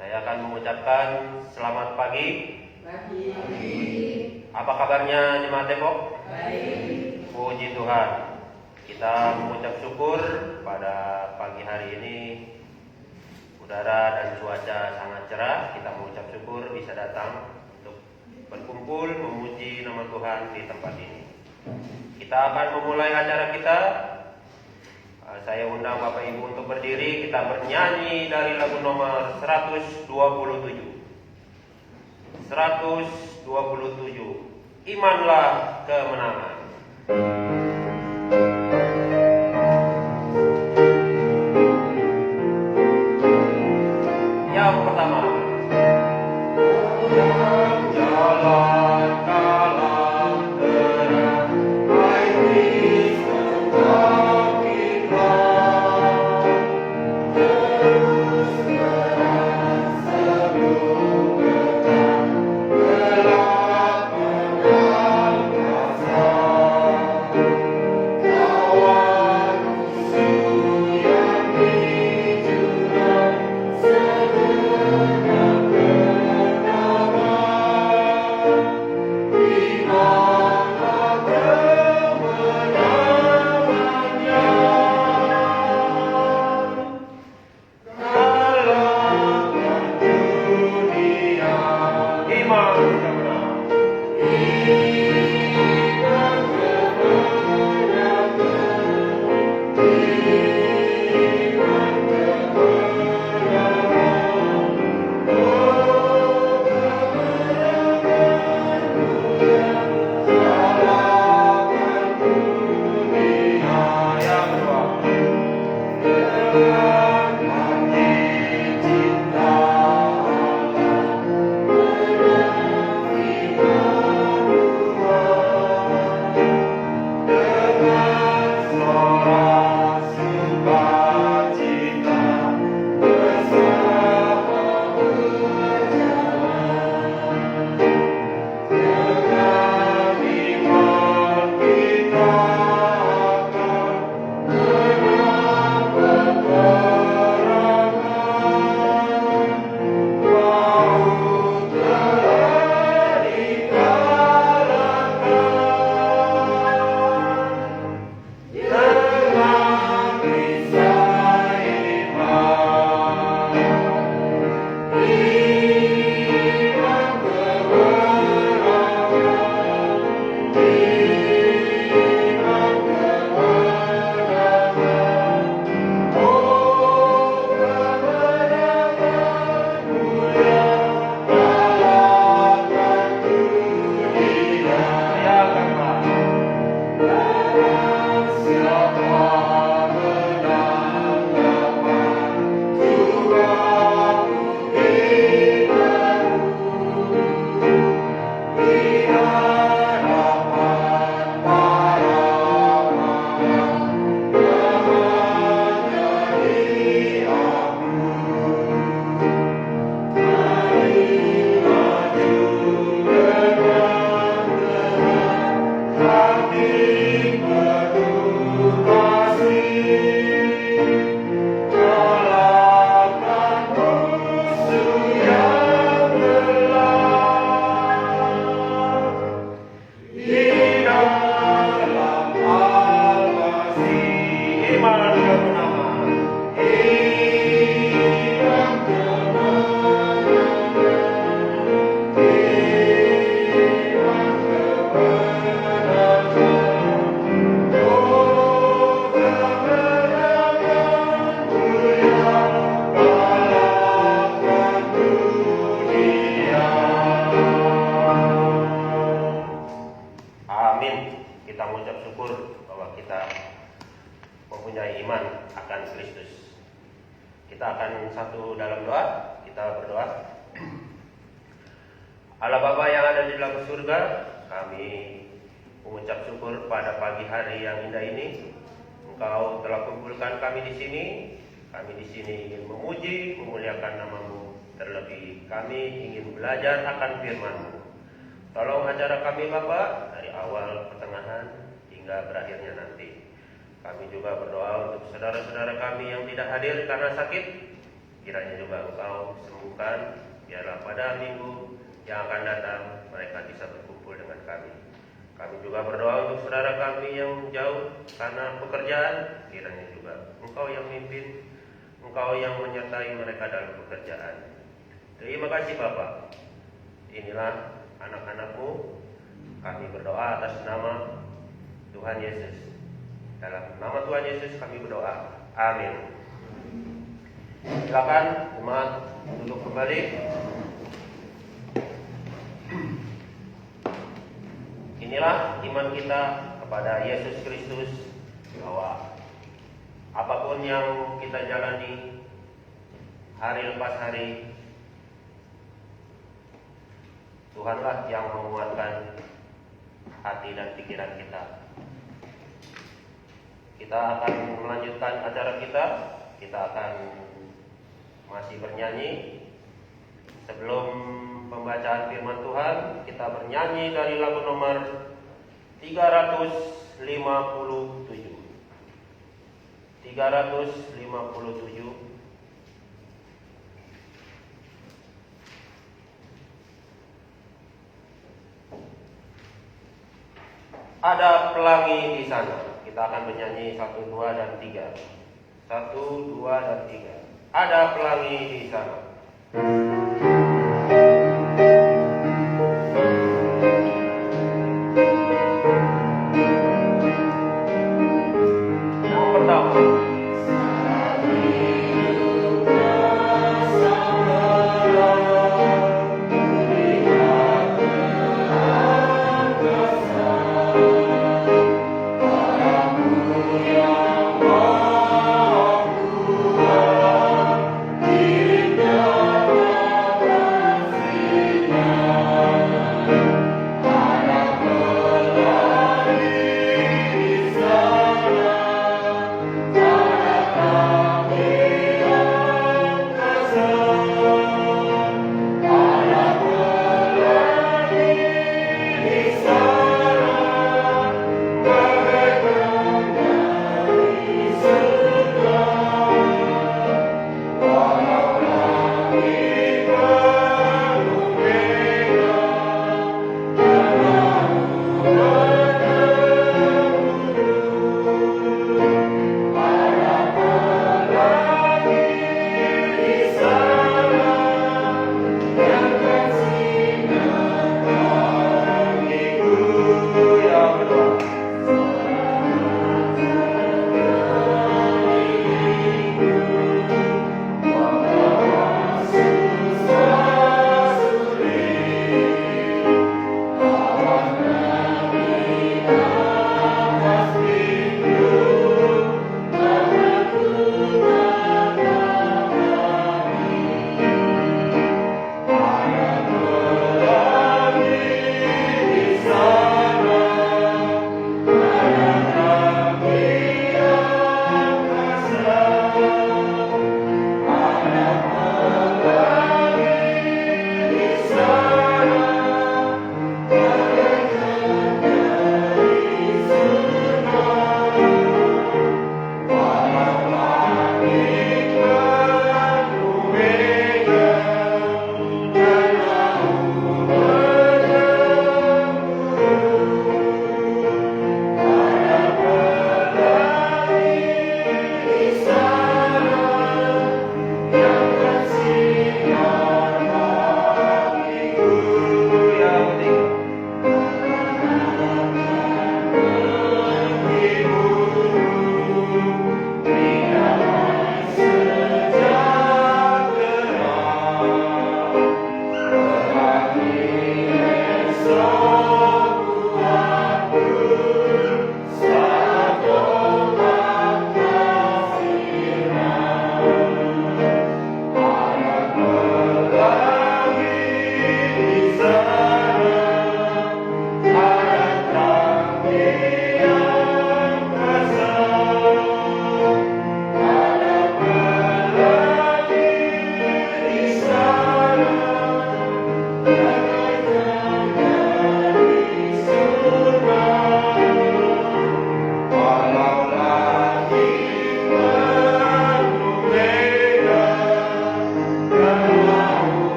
Saya akan mengucapkan selamat pagi. Pagi. Apa kabarnya jemaat Depok? Baik. Puji Tuhan. Kita mengucap syukur pada pagi hari ini. Udara dan cuaca sangat cerah. Kita mengucap syukur bisa datang untuk berkumpul memuji nama Tuhan di tempat ini. Kita akan memulai acara kita. Saya undang Bapak Ibu untuk berdiri. Kita bernyanyi dari lagu nomor 127. 127. Imanlah kemenangan. Yang pertama. Jalan kalah terang, hai Kristus bangkitlah, terus terang sebelum petang, gelap mengangkasa, lawan musuh yang di jurang, segenap kemenangan, dimana kemenangannya, kalahkan dunia. Iman kemenangan. Iman kemenangan. Iman kemenangan. Oh kemenangan mulia, kalahkan dunia. Yang kedua. Dengan hati cinta Allah menepi Tuhan, dengan sorak sukacita bersama berjalan, dengan iman kita akan menang peperangan, maut telah dikalahkan, dengan kisah iman. Iman kemenangan. Iman kemenangan. Oh kemenangan mulia, kalahkan dunia. Ya Kak. Barang siapa menang dapat Tuhan bukti baru di hadapan para malaikat, menjadi aku. Mari maju dengan tenang, hati penuh kasih, kalahkan musuh yang gelap, di dalam Al-Masih. Iman kemenangan. Iman kemenangan. Iman kemenangan. Oh kemenangan mulia, kalahkan dunia. Amin. Kita mengucap syukur bahwa kita mempunyai iman akan Kristus. Kita akan satu dalam doa. Kita berdoa. Allah Bapa yang ada di dalam surga, kami mengucap syukur pada pagi hari yang indah ini. Engkau telah kumpulkan kami di sini. Kami di sini ingin memuji, memuliakan nama-Mu. Terlebih kami ingin belajar akan firman-Mu. Tolong acara kami Bapa dari awal, pertengahan hingga berakhirnya nanti. Kami juga berdoa untuk saudara-saudara kami yang tidak hadir karena sakit. Kiranya juga Engkau sembuhkan, biarlah pada minggu yang akan datang mereka bisa berkumpul dengan kami. Kami juga berdoa untuk saudara kami yang jauh karena pekerjaan. Kiranya juga Engkau yang mimpin, Engkau yang menyertai mereka dalam pekerjaan. Terima kasih Bapa. Inilah anak-anak-Mu. Kami berdoa atas nama Tuhan Yesus. Dalam nama Tuhan Yesus kami berdoa. Amin. Silakan jemaat duduk kembali. Inilah iman kita kepada Yesus Kristus, bahwa apapun yang kita jalani hari lepas hari, Tuhanlah yang menguatkan hati dan pikiran kita. Kita akan melanjutkan acara kita. Kita akan masih bernyanyi. Sebelum pembacaan firman Tuhan, kita bernyanyi dari lagu nomor 357. 357. Ada pelangi di sana. Kita akan bernyanyi 1, 2, dan 3. 1, 2, dan 3. Ada pelangi di sana. Yang pertama. Indah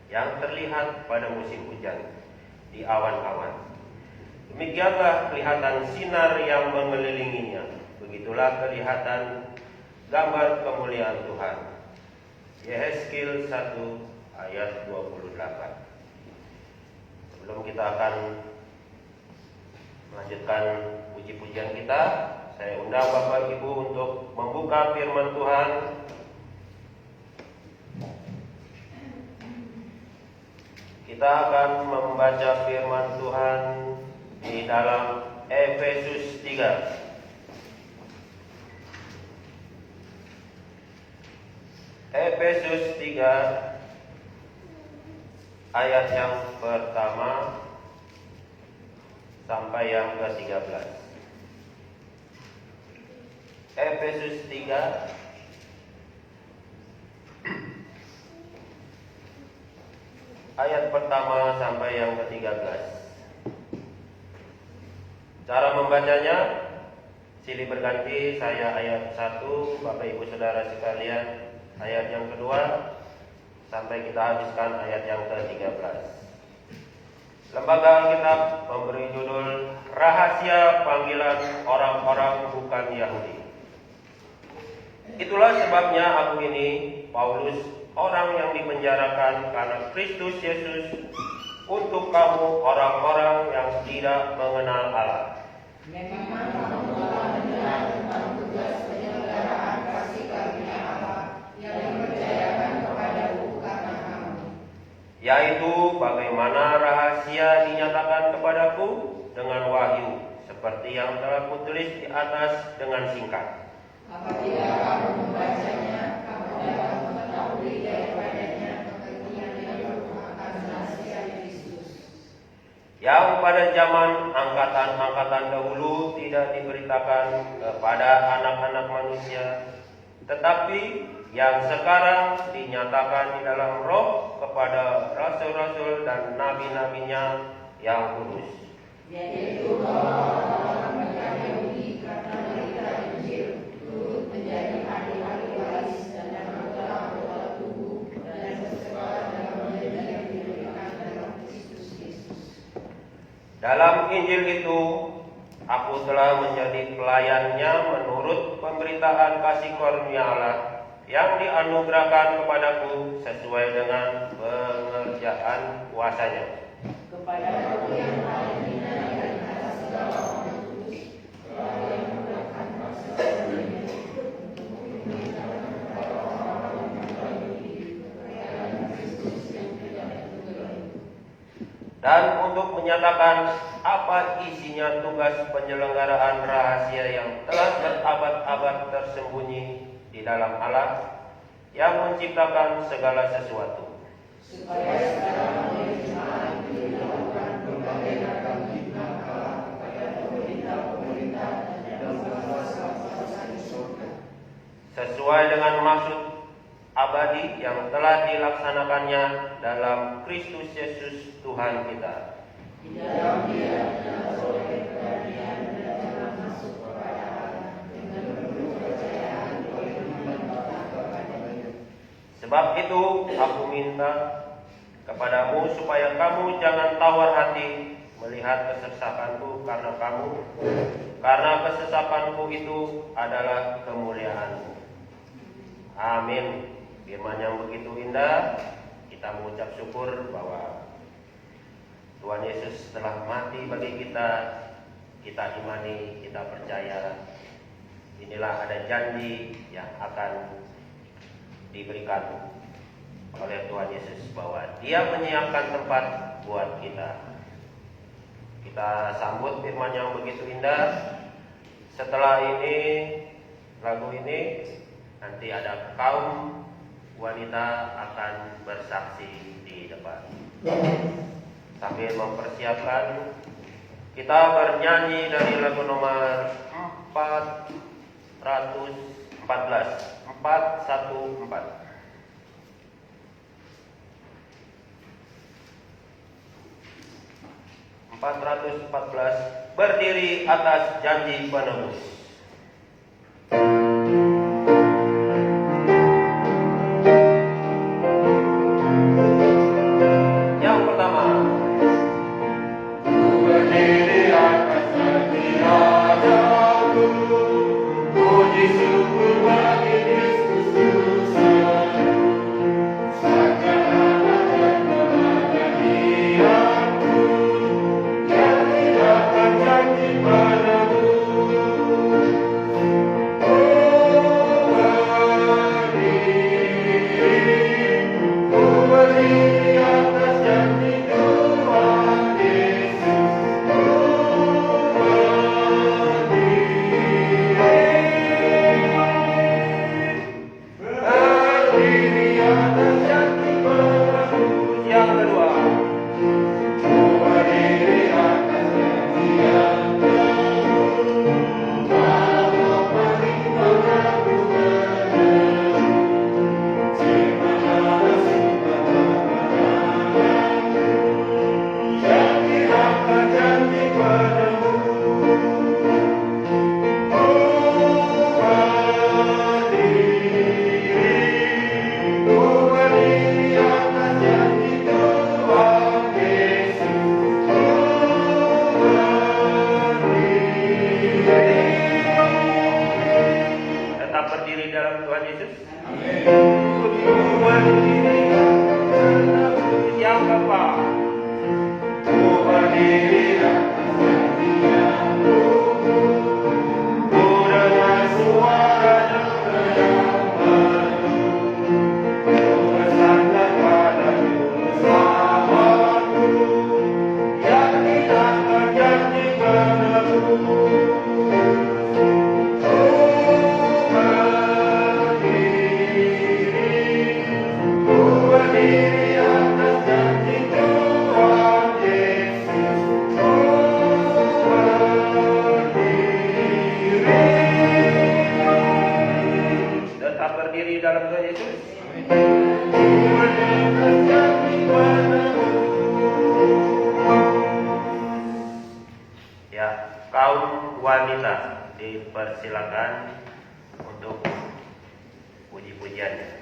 yang terlihat pada musim hujan di awan-awan. Demikianlah kelihatan sinar yang mengelilinginya. Begitulah kelihatan gambar kemuliaan Tuhan. Yehezkiel 1 ayat 28. Sebelum kita akan melanjutkan puji-pujian kita, saya undang Bapak Ibu untuk membuka firman Tuhan. Kita akan membaca firman Tuhan di dalam Efesus 3. Efesus 3 ayat yang pertama sampai yang ke-13. Efesus 3 ayat pertama sampai yang ke-13. Cara membacanya silih berganti, saya ayat 1, Bapak Ibu Saudara sekalian ayat yang kedua, sampai kita habiskan ayat yang ke-13. Lembaga Alkitab memberi judul Rahasia Panggilan Orang-orang Bukan Yahudi. Itulah sebabnya aku ini, Paulus, orang yang dipenjarakan karena Kristus Yesus, untuk kamu orang-orang yang tidak mengenal Allah. Memang kamu telah mendengar tentang tugas penyelenggaraan kasih karunia Allah yang dipercayakan kepadaku karena kamu, yaitu bagaimana rahasia dinyatakan kepadaku dengan wahyu, seperti yang telah kutulis di atas dengan singkat. apabila kamu membacanya, kamu dapat mengetahui daripadanya kepentingan yang akan rahasia Kristus, Yang pada zaman angkatan-angkatan dahulu tidak diberitakan kepada anak-anak manusia, tetapi yang sekarang dinyatakan di dalam Roh kepada rasul-rasul dan nabi-nabinya yang kudus. yaitu bahwa orang bukan Yahudi karena berita Injil turut menjadi ahli-ahli waris dan anggota tubuh dan bersekolah dalam menjadi yang diberikan dalam Kristus Yesus. Dalam Injil itu, aku telah menjadi pelayannya menurut pemberitaan kasih karunia Allah yang dianugerahkan kepadaku sesuai dengan pengerjaan kuasanya. Kepadaku yang paling hina dari atas segala orang kudus, telah Dia menggunakan kuasa karunia untuk memberitakan kepada orang-orang yang bukan Yahudi kepercayaan Kristus yang tidak tertutup, Dan untuk menyatakan apa isinya tugas penyelenggaraan rahasia yang telah berabad-abad tersembunyi di dalam Allah yang menciptakan segala sesuatu. supaya sekarang oleh jemaat itu dilakukan berbagai ragam hikmat Allah kepada pemerintah-pemerintah dan penguasa-penguasa di surga, Sesuai dengan maksud abadi yang telah dilaksanakannya dalam Kristus Yesus Tuhan kita. di dalam Dia kita beroleh keberanian dan jalan masuk kepada Allah dengan penuh kepercayaan oleh iman kita kepada-Nya. Sebab itu aku minta kepadamu supaya kamu jangan tawar hati melihat kesesakanku karena kesesakanku itu adalah kemuliaanmu. Amin. Firman yang begitu indah, kita mengucap syukur bahwa Tuhan Yesus telah mati bagi kita. Kita imani, kita percaya. Inilah ada janji yang akan diberikan oleh Tuhan Yesus bahwa Dia menyiapkan tempat buat kita. Kita sambut firman yang begitu indah. Setelah ini, lagu ini, nanti ada kaum wanita akan bersaksi di depan. Sambil mempersiapkan, kita bernyanyi dari lagu nomor 414. 414, berdiri atas janji penebus. Kaum wanita dipersilakan untuk puji-pujiannya.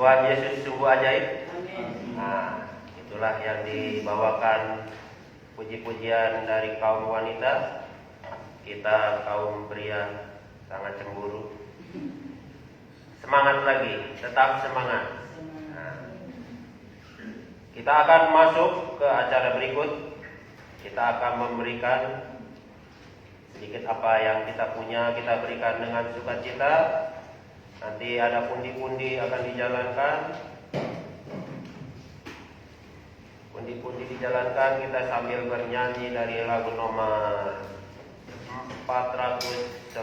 Tuhan Yesus sungguh ajaib. Nah, itulah yang dibawakan puji-pujian dari kaum wanita. Kita kaum pria sangat cemburu. Semangat lagi, tetap semangat. Nah, kita akan masuk ke acara berikut. Kita akan memberikan sedikit apa yang kita punya, kita berikan dengan sukacita. Nanti ada pundi-pundi akan dijalankan. Pundi-pundi dijalankan, kita sambil bernyanyi dari lagu nomor 409.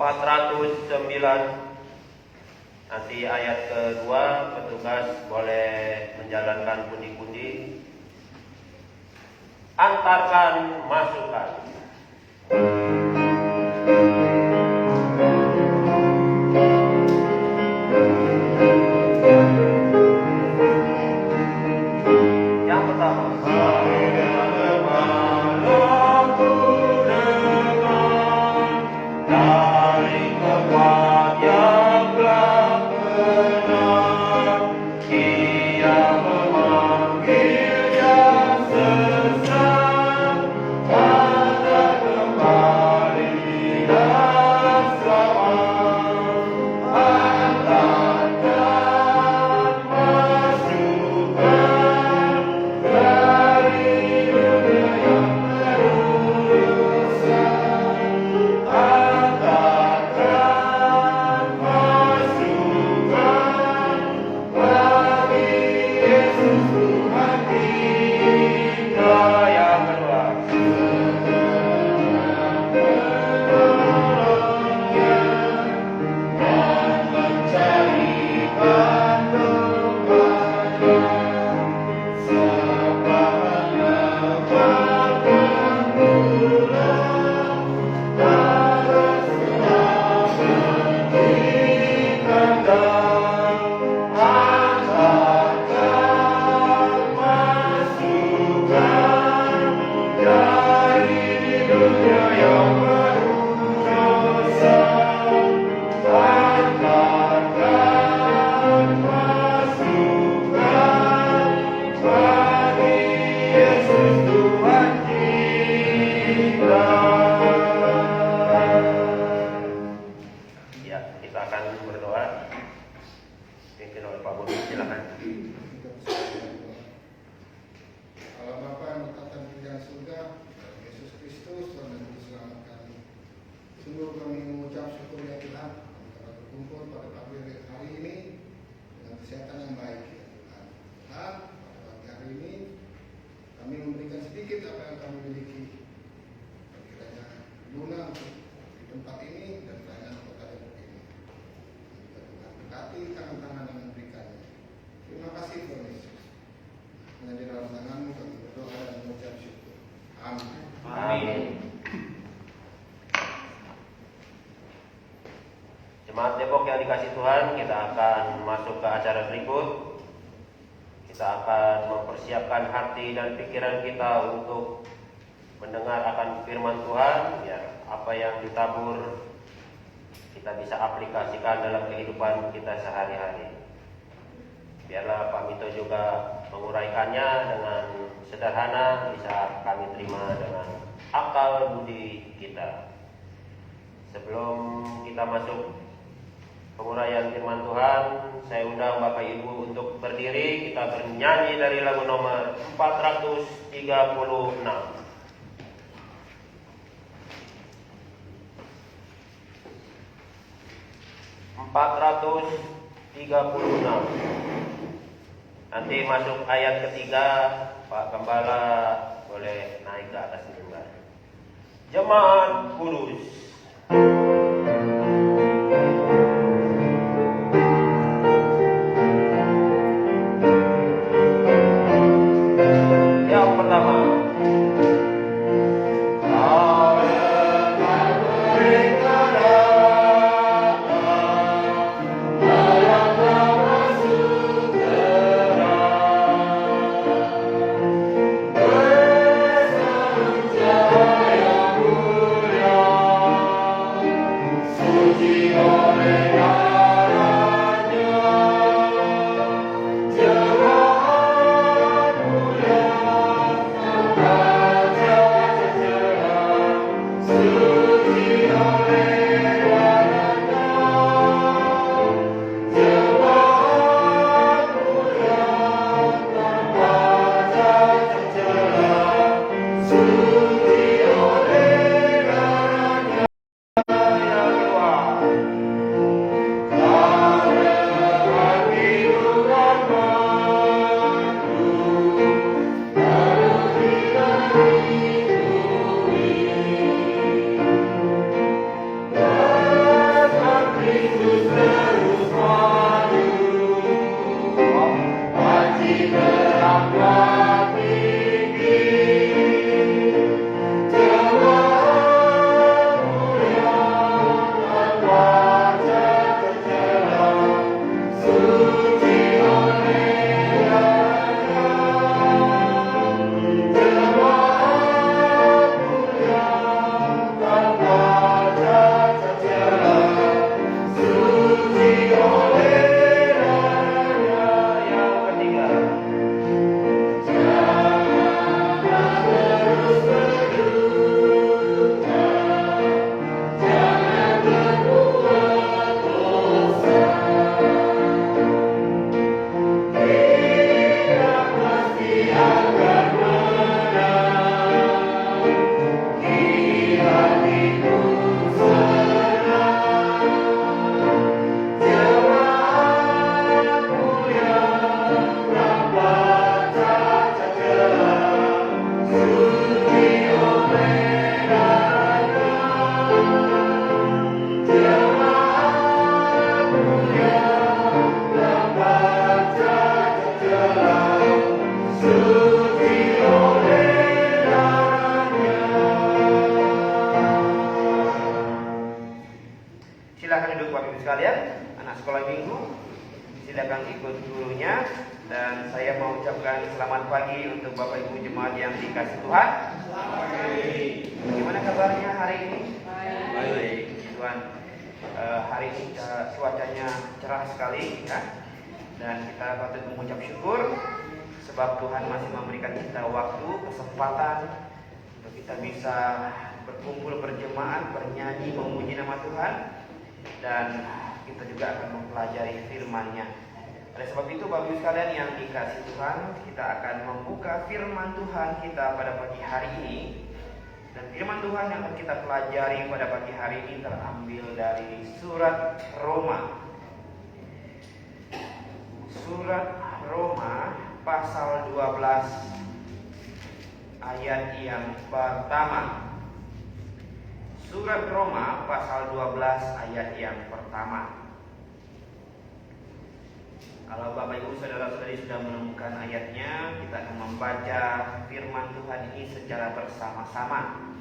409. Nanti ayat kedua, petugas boleh menjalankan pundi-pundi. Antarkan masukan. Yang pertama, dari tempat yang telah benar, Ia memanggil yang sesat, ada kembali dan selamat. Antarkan masukan dari dunia yang berdosa. Antarkan masukan bagi Yesus Tuhan kita. Yang kedua, dan mencarikan doanya, sapanya bergembira, balas selamat di kandang. Antarkan masukan dari dunia yang berdosa. Antarkan masukan bagi Yesus Tuhan kita. Ya, kita akan berdoa. Pimpin oleh Pak Bobi, silakan. Allah Bapa yang bertata di dalam surga, Yesus Kristus, Tuhan dan Juru Selamat kami. Sungguh kami mengucap syukur ya Tuhan, kami dapat berkumpul pada pagi hari ini dengan kesehatan yang baik ya Tuhan. Tuhan, pada pagi hari ini kami memberikan sedikit apa yang kami miliki. Kiranya guna untuk di tempat ini dan pelayanan kota Depok ini. Kita Tuhan berkati tangan-tangan yang memberikannya. Terima kasih Tuhan Yesus. Dengan di dalam tangan-Mu kami berdoa dan mengucap syukur. Amin. Amin. Jemaat Depok yang dikasih Tuhan, kita akan masuk ke acara berikut. Kita akan mempersiapkan hati dan pikiran kita untuk mendengar akan firman Tuhan. Ya, apa yang ditabur kita bisa aplikasikan dalam kehidupan kita sehari-hari. Biarlah Pak Mito juga menguraikannya dengan sederhana, bisa kami terima dengan akal budi kita. Sebelum kita masuk penguraian firman Tuhan, saya undang Bapak Ibu untuk berdiri. Kita bernyanyi dari lagu nomor 436. Nanti masuk ayat ketiga, Pak Gembala boleh naik ke atas mimbar. Jemaat Kudus. Yang pertama, Suci sekolah minggu, silakan ikut gurunya. Dan saya mau ucapkan selamat pagi untuk Bapak Ibu jemaat yang dikasih Tuhan. Bagaimana kabarnya hari ini? Baik, Tuhan. Hari ini cuacanya cerah sekali, ya. Dan kita patut mengucap syukur sebab Tuhan masih memberikan kita waktu, kesempatan untuk kita bisa berkumpul berjemaat, bernyanyi, memuji nama Tuhan, dan kita juga akan mempelajari firman-Nya. Oleh sebab itu, Bapak Ibu sekalian yang dikasih Tuhan, kita akan membuka firman Tuhan kita pada pagi hari ini. Dan firman Tuhan yang akan kita pelajari pada pagi hari ini terambil dari surat Roma. Surat Roma pasal 12 ayat yang pertama. Surat Roma pasal 12 ayat yang pertama. Kalau Bapak Ibu saudara-saudari sudah menemukan ayatnya, kita akan membaca firman Tuhan ini secara bersama-sama.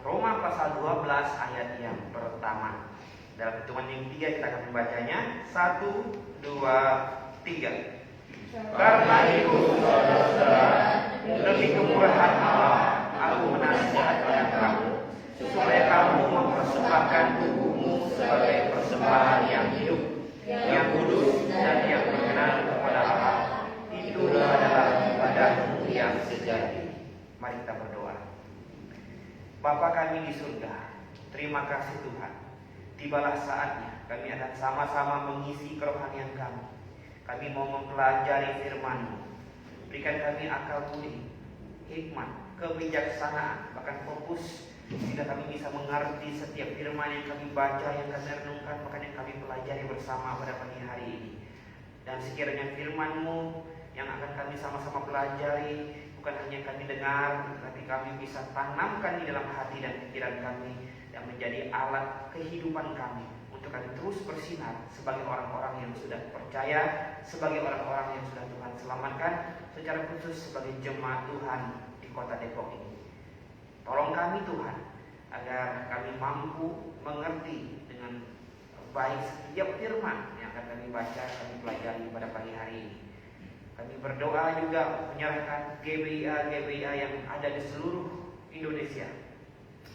Roma pasal 12 ayat yang pertama. Dalam hitungan yang 3 kita akan membacanya. 1, 2, 3. Karena itu saudara-saudara, demi kemurahan Allah, aku menasihatkan kamu supaya kamu mempersembahkan tubuhmu sebagai persembahan yang hidup, yang kudus, dan yang berkenan kepada Allah. Itu adalah ibadahmu yang sejati. Mari kita berdoa. Bapa kami di surga, terima kasih Tuhan. Tibalah saatnya kami akan sama-sama mengisi kerohanian kami. Kami mau mempelajari firman-Mu. Berikan kami akal budi, hikmat, kebijaksanaan, bahkan fokus, sehingga kami bisa mengerti setiap firman yang kami baca, yang kami renungkan, bahkan yang kami pelajari bersama pada pagi hari ini. Dan sekiranya firman-Mu yang akan kami sama-sama pelajari bukan hanya kami dengar, tapi kami bisa tanamkan di dalam hati dan pikiran kami, dan menjadi alat kehidupan kami untuk kami terus bersinar sebagai orang-orang yang sudah percaya, sebagai orang-orang yang sudah Tuhan selamatkan, secara khusus sebagai jemaat Tuhan di kota Depok ini. Tolong kami Tuhan, agar kami mampu mengerti dengan baik setiap firman yang akan kami baca, kami pelajari pada pagi hari ini. Kami berdoa juga menyerahkan GBIA yang ada di seluruh Indonesia,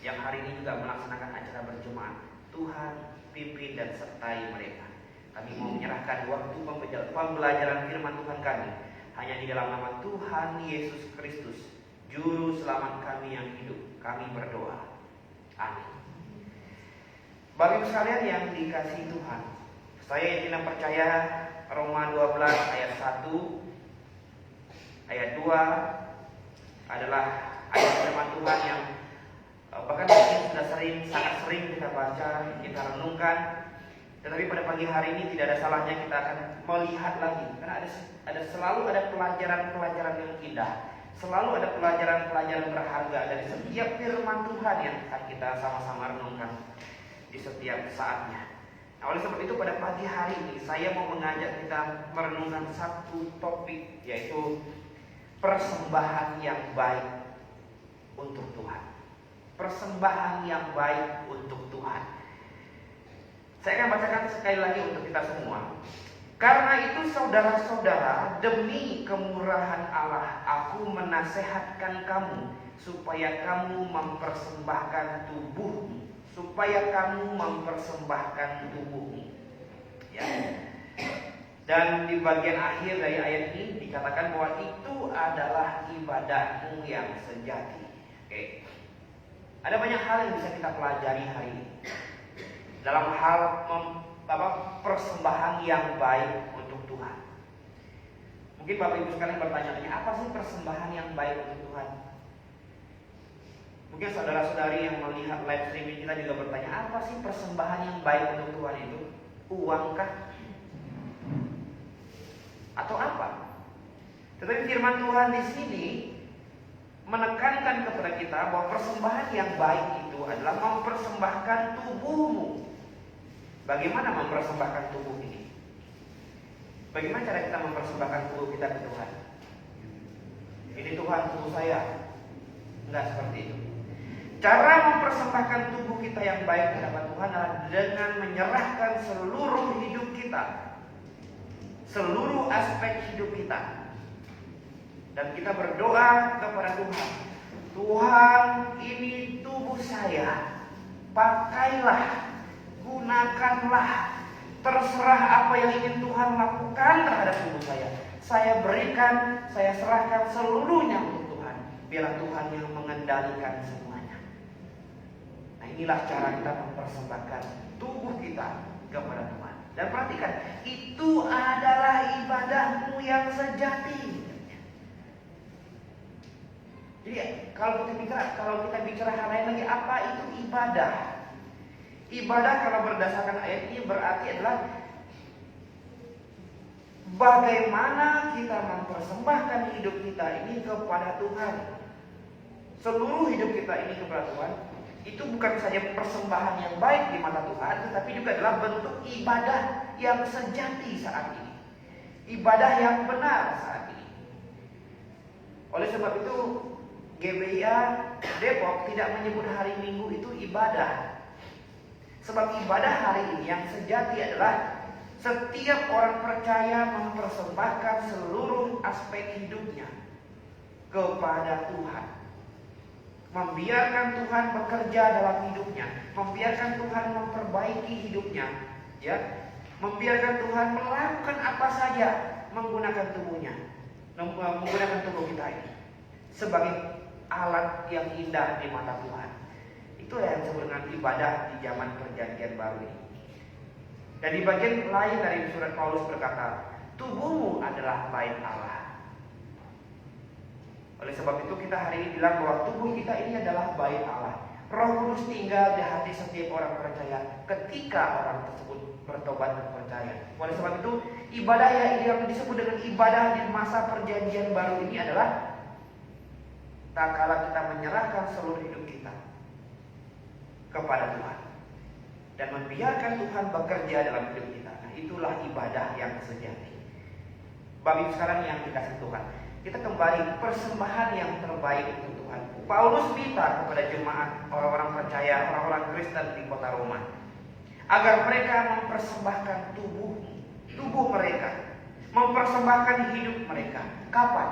yang hari ini juga melaksanakan acara berjemaat. Tuhan pimpin dan sertai mereka. Kami mau menyerahkan waktu pembelajaran firman Tuhan kami hanya di dalam nama Tuhan Yesus Kristus, Juru Selamat kami yang hidup. Kami berdoa. Amin. Bapak Ibu sekalian yang dikasihi Tuhan, saya yakin percaya Roma 12 ayat 1, ayat 2 adalah ayat firman Tuhan yang bahkan mungkin sudah sangat sering kita baca, kita renungkan. Tetapi pada pagi hari ini tidak ada salahnya kita akan melihat lagi, karena selalu ada pelajaran-pelajaran yang indah, selalu ada pelajaran-pelajaran berharga dari setiap firman Tuhan yang akan kita sama-sama renungkan di setiap saatnya. Nah, oleh sebab itu pada pagi hari ini saya mau mengajak kita merenungkan satu topik, yaitu persembahan yang baik untuk Tuhan. Persembahan yang baik untuk Tuhan. Saya akan bacakan sekali lagi untuk kita semua. Karena itu saudara-saudara, demi kemurahan Allah, aku menasehatkan kamu supaya kamu mempersembahkan tubuhmu, ya. Dan di bagian akhir dari ayat ini dikatakan bahwa itu adalah ibadahmu yang sejati. Oke. Ada banyak hal yang bisa kita pelajari hari ini dalam hal persembahan yang baik untuk Tuhan. Mungkin Bapak Ibu sekalian bertanya-tanya, apa sih persembahan yang baik untuk Tuhan? Mungkin saudara-saudari yang melihat live streaming kita juga bertanya, apa sih persembahan yang baik untuk Tuhan itu? Uangkah? Atau apa? Tetapi firman Tuhan di sini menekankan kepada kita bahwa persembahan yang baik itu adalah mempersembahkan tubuhmu. Bagaimana mempersembahkan tubuh ini? Bagaimana cara kita mempersembahkan tubuh kita ke Tuhan? Ini Tuhan, tubuh saya. Enggak seperti itu. Cara mempersembahkan tubuh kita yang baik kepada Tuhan adalah dengan menyerahkan seluruh hidup kita, seluruh aspek hidup kita. Dan kita berdoa kepada Tuhan, Tuhan, ini tubuh saya, pakailah, gunakanlah, terserah apa yang ingin Tuhan lakukan terhadap tubuh saya. Saya berikan, saya serahkan seluruhnya untuk Tuhan. Biarlah Tuhan yang mengendalikan semuanya. Nah, inilah cara kita mempersembahkan tubuh kita kepada Tuhan. Dan perhatikan, itu adalah ibadahmu yang sejati. Jadi kalau kita bicara hal lain lagi, apa itu ibadah? Ibadah kalau berdasarkan ayat ini berarti adalah bagaimana kita mempersembahkan hidup kita ini kepada Tuhan. Seluruh hidup kita ini kepada Tuhan. Itu bukan saja persembahan yang baik di mata Tuhan, tetapi juga adalah bentuk ibadah yang sejati saat ini. Ibadah yang benar saat ini. Oleh sebab itu GBIA Depok tidak menyebut hari Minggu itu ibadah. Sebab ibadah hari ini yang sejati adalah setiap orang percaya mempersembahkan seluruh aspek hidupnya kepada Tuhan. Membiarkan Tuhan bekerja dalam hidupnya, membiarkan Tuhan memperbaiki hidupnya, ya. Membiarkan Tuhan melakukan apa saja menggunakan tubuhnya, menggunakan tubuh kita ini sebagai alat yang indah di mata Tuhan. Itu yang disebut dengan ibadah di zaman perjanjian baru ini. Dan di bagian lain dari surat Paulus berkata, tubuhmu adalah bait Allah. Oleh sebab itu kita hari ini bilang bahwa tubuh kita ini adalah bait Allah. Roh Kudus tinggal di hati setiap orang percaya ketika orang tersebut bertobat dan percaya. Oleh sebab itu ibadah yang disebut dengan ibadah di masa perjanjian baru ini adalah tak kala kita menyerahkan seluruh hidup kita kepada Tuhan dan membiarkan Tuhan bekerja dalam hidup kita. Nah, itulah ibadah yang sejati. Bagi sekarang yang dikasih Tuhan, kita kembali persembahan yang terbaik untuk Tuhan. Paulus minta kepada jemaat orang-orang percaya, orang-orang Kristen di kota Roma, agar mereka mempersembahkan tubuh mereka, mempersembahkan hidup mereka. Kapan?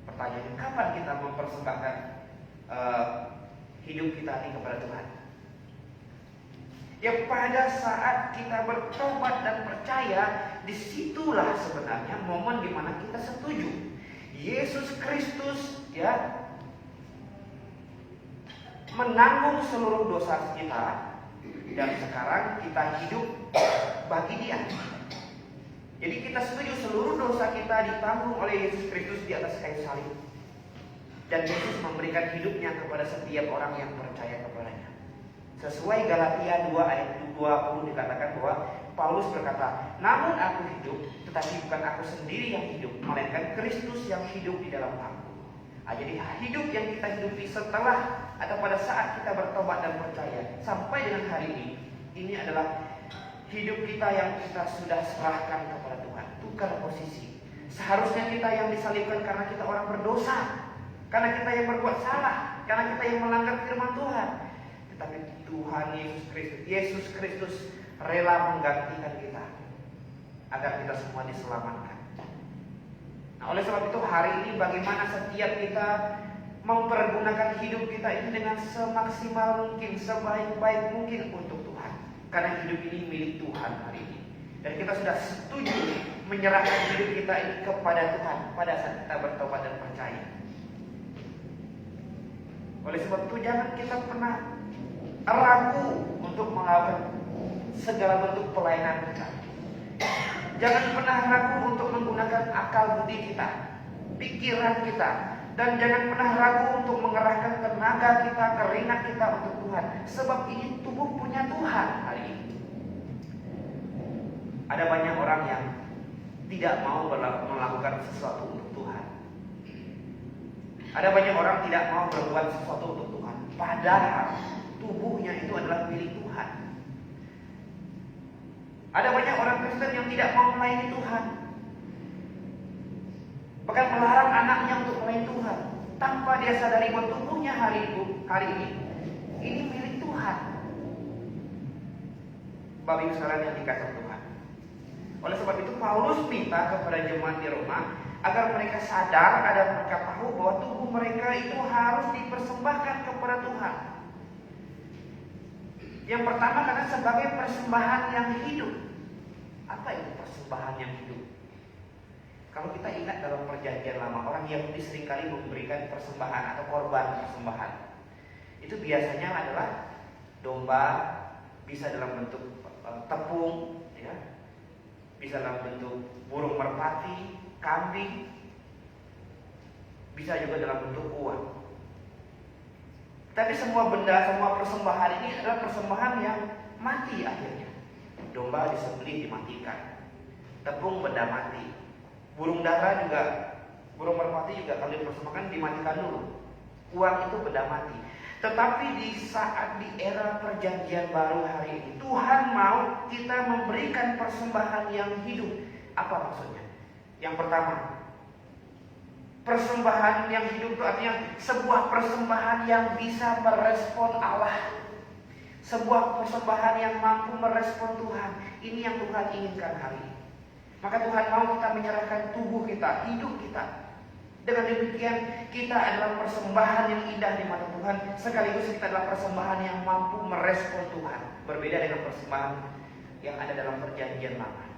Pertanyaannya, kapan kita mempersembahkan hidup kita ini kepada Tuhan? Ya, pada saat kita bertobat dan percaya, disitulah sebenarnya momen dimana kita setuju Yesus Kristus, ya, menanggung seluruh dosa kita, dan sekarang kita hidup bagi Dia. Jadi kita setuju seluruh dosa kita ditanggung oleh Yesus Kristus di atas kayu salib. Dan Yesus memberikan hidupnya kepada setiap orang yang percaya kepadanya. Sesuai Galatia 2 ayat 20 dikatakan bahwa Paulus berkata, namun aku hidup, tetapi bukan aku sendiri yang hidup, melainkan Kristus yang hidup di dalam aku. Jadi hidup yang kita hidupi setelah atau pada saat kita bertobat dan percaya sampai dengan hari ini adalah hidup kita yang kita sudah serahkan kepada Tuhan. Tukar posisi. Seharusnya kita yang disalibkan karena kita orang berdosa, karena kita yang berbuat salah, karena kita yang melanggar firman Tuhan. Tetapi Tuhan Yesus Kristus rela menggantikan kita agar kita semua diselamatkan. Nah, oleh sebab itu hari ini bagaimana setiap kita mempergunakan hidup kita ini dengan semaksimal mungkin, sebaik-baik mungkin untuk Tuhan. Karena hidup ini milik Tuhan hari ini. Dan kita sudah setuju menyerahkan hidup kita ini kepada Tuhan pada saat kita bertobat dan percaya. Oleh sebab itu jangan kita pernah ragu untuk melakukan segala bentuk pelayanan kita. Jangan pernah ragu untuk menggunakan akal budi kita, pikiran kita, dan jangan pernah ragu untuk mengerahkan tenaga kita, keringat kita untuk Tuhan. Sebab ini tubuh punya Tuhan hari ini. Ada banyak orang yang tidak mau melakukan sesuatu untuk Tuhan. Ada banyak orang tidak mau berbuat sesuatu untuk Tuhan. Padahal tubuhnya itu adalah milik Tuhan. Ada banyak orang Kristen yang tidak mau melayani Tuhan, bahkan melarang anaknya untuk melayani Tuhan, tanpa dia sadari bahwa tubuhnya hari ini Ini milik Tuhan. Bapak Ibu sekalian yang dikasihi Tuhan. Oleh sebab itu Paulus minta kepada jemaat di Roma agar mereka sadar, agar mereka tahu bahwa tubuh mereka itu harus dipersembahkan kepada Tuhan. Yang pertama karena sebagai persembahan yang hidup. Apa itu persembahan yang hidup? Kalau kita ingat dalam perjanjian lama, orang Yahudi seringkali memberikan persembahan atau korban persembahan. Itu biasanya adalah domba, bisa dalam bentuk tepung, ya, bisa dalam bentuk burung merpati, kambing, bisa juga dalam bentuk uang. Tapi semua benda, semua persembahan ini adalah persembahan yang mati akhirnya. Domba disembelih, dimatikan. Tepung benda mati. Burung dara juga, burung merpati juga kalau dipersembahkan dimatikan dulu. Uang itu benda mati. Tetapi di saat di era perjanjian baru hari ini, Tuhan mau kita memberikan persembahan yang hidup. Apa maksudnya? Yang pertama, persembahan yang hidup itu artinya sebuah persembahan yang bisa merespon Allah. Sebuah persembahan yang mampu merespon Tuhan. Ini yang Tuhan inginkan hari ini. Maka Tuhan mau kita menyerahkan tubuh kita, hidup kita. Dengan demikian kita adalah persembahan yang indah di mata Tuhan. Sekaligus kita adalah persembahan yang mampu merespon Tuhan. Berbeda dengan persembahan yang ada dalam perjanjian lama.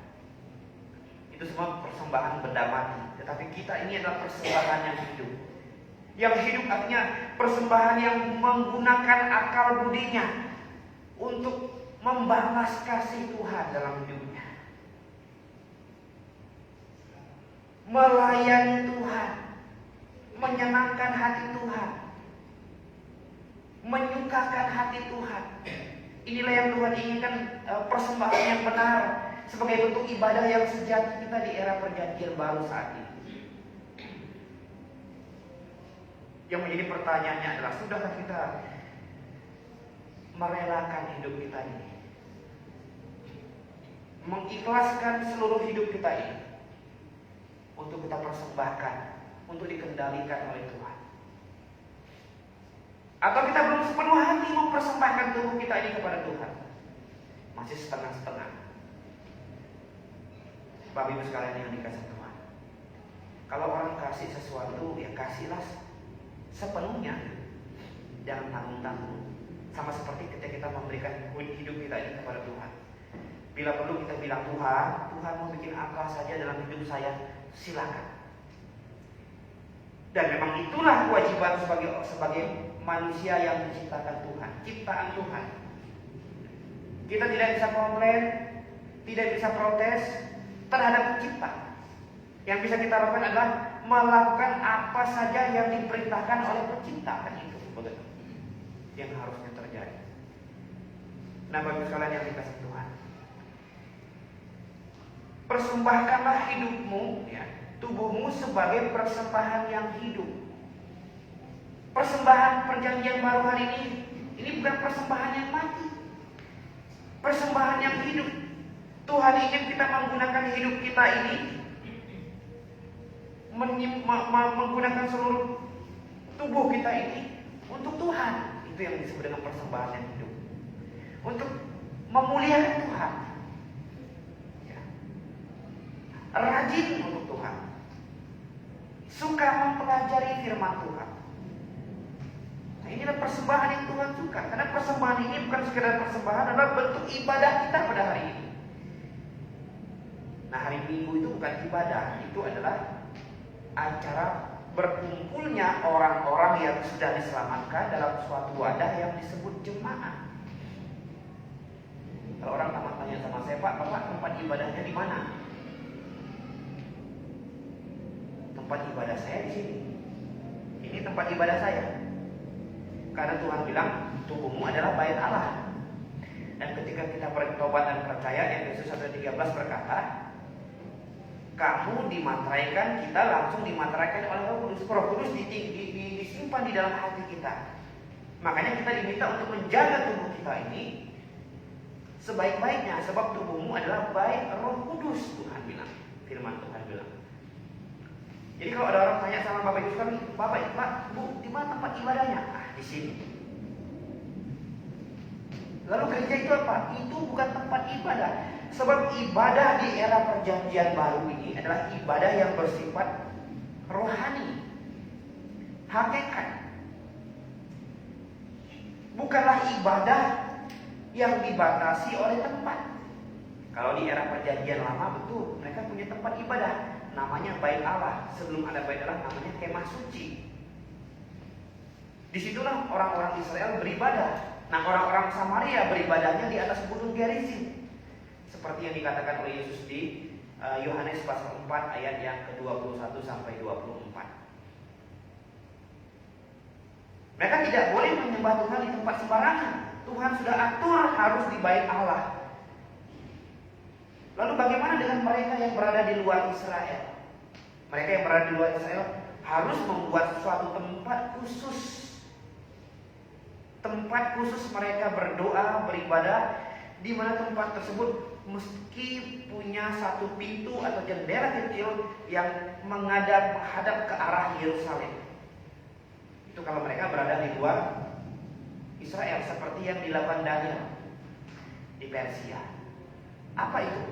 Itu semua persembahan benda mati. Tetapi kita ini adalah persembahan yang hidup. Yang hidup artinya persembahan yang menggunakan akal budinya untuk membalas kasih Tuhan dalam hidupnya. Melayani Tuhan, menyenangkan hati Tuhan, menyukakan hati Tuhan. Inilah yang Tuhan inginkan, persembahan yang benar sebagai bentuk ibadah yang sejati kita di era perjanjian baru saat ini. Yang menjadi pertanyaannya adalah, sudahkah kita merelakan hidup kita ini, mengikhlaskan seluruh hidup kita ini untuk kita persembahkan, untuk dikendalikan oleh Tuhan? Atau kita belum sepenuh hati mempersembahkan tubuh kita ini kepada Tuhan? Masih setengah-setengah. Bapak Ibu sekalian yang dikasihi Tuhan, kalau orang kasih sesuatu, ya kasihlah sepenuhnya, jangan tanggung-tanggung. Sama seperti ketika kita memberikan hidup kita ini kepada Tuhan. Bila perlu kita bilang, Tuhan mau bikin apa saja dalam hidup saya, silakan. Dan memang itulah kewajiban sebagai manusia yang diciptakan Tuhan, ciptaan Tuhan. Kita tidak bisa komplain, tidak bisa protes terhadap pencipta. Yang bisa kita lakukan adalah melakukan apa saja yang diperintahkan oleh pencipta. Kan itu begitu yang harusnya terjadi. Nah, bagi sekalian yang dikasihi Tuhan, persembahkanlah hidupmu, ya, tubuhmu sebagai persembahan yang hidup. Persembahan perjanjian baru hari ini bukan persembahan yang mati, persembahan yang hidup. Tuhan ingin kita menggunakan hidup kita ini, menggunakan seluruh tubuh kita ini untuk Tuhan. Itu yang disebut dengan persembahan yang hidup, untuk memuliakan Tuhan, ya. Rajin untuk Tuhan, suka mempelajari firman Tuhan. Nah, inilah persembahan yang Tuhan suka. Karena persembahan ini bukan sekedar persembahan, adalah bentuk ibadah kita pada hari ini. Nah, hari Minggu itu bukan ibadah, itu adalah acara berkumpulnya orang-orang yang sudah diselamatkan dalam suatu wadah yang disebut jemaah. Kalau orang tanya sama saya, Pak, Bapak tempat ibadahnya di mana? Tempat ibadah saya di sini. Ini tempat ibadah saya. Karena Tuhan bilang tubuhmu adalah bait Allah. Dan ketika kita bertobat dan percaya, Efesus 1:13 berkata, kamu dimateraikan, kita langsung dimateraikan oleh Roh Kudus. Roh Kudus disimpan di dalam hati kita. Makanya kita diminta untuk menjaga tubuh kita ini sebaik-baiknya, sebab tubuhmu adalah bait Roh Kudus, Tuhan bilang. Firman Tuhan bilang. Jadi kalau ada orang tanya sama Bapak Ibu sekalian, Bapak, Pak, Bu, di mana tempat ibadahnya? Ah, di sini. Lalu gereja itu apa? Itu bukan tempat ibadah. Sebab ibadah di era perjanjian baru ini adalah ibadah yang bersifat rohani, hakikat. Bukanlah ibadah yang dibatasi oleh tempat. Kalau di era perjanjian lama betul, mereka punya tempat ibadah, namanya Bait Allah. Sebelum ada Bait Allah namanya Kemah Suci. Disitulah orang-orang Israel beribadah. Nah, orang-orang Samaria beribadahnya di atas gunung Gerizim. Seperti yang dikatakan oleh Yesus di Yohanes pasal 4 ayat yang ke-21 sampai 24. Mereka tidak boleh menyembah Tuhan di tempat sembarangan. Tuhan sudah atur harus di Bait Allah. Lalu bagaimana dengan mereka yang berada di luar Israel? Mereka yang berada di luar Israel harus membuat suatu tempat khusus. Tempat khusus mereka berdoa, beribadah, di mana tempat tersebut meski punya satu pintu atau jendela kecil yang menghadap ke arah Yerusalem. Itu kalau mereka berada di luar Israel, seperti yang dilakukan Daniel di Persia. Apa itu?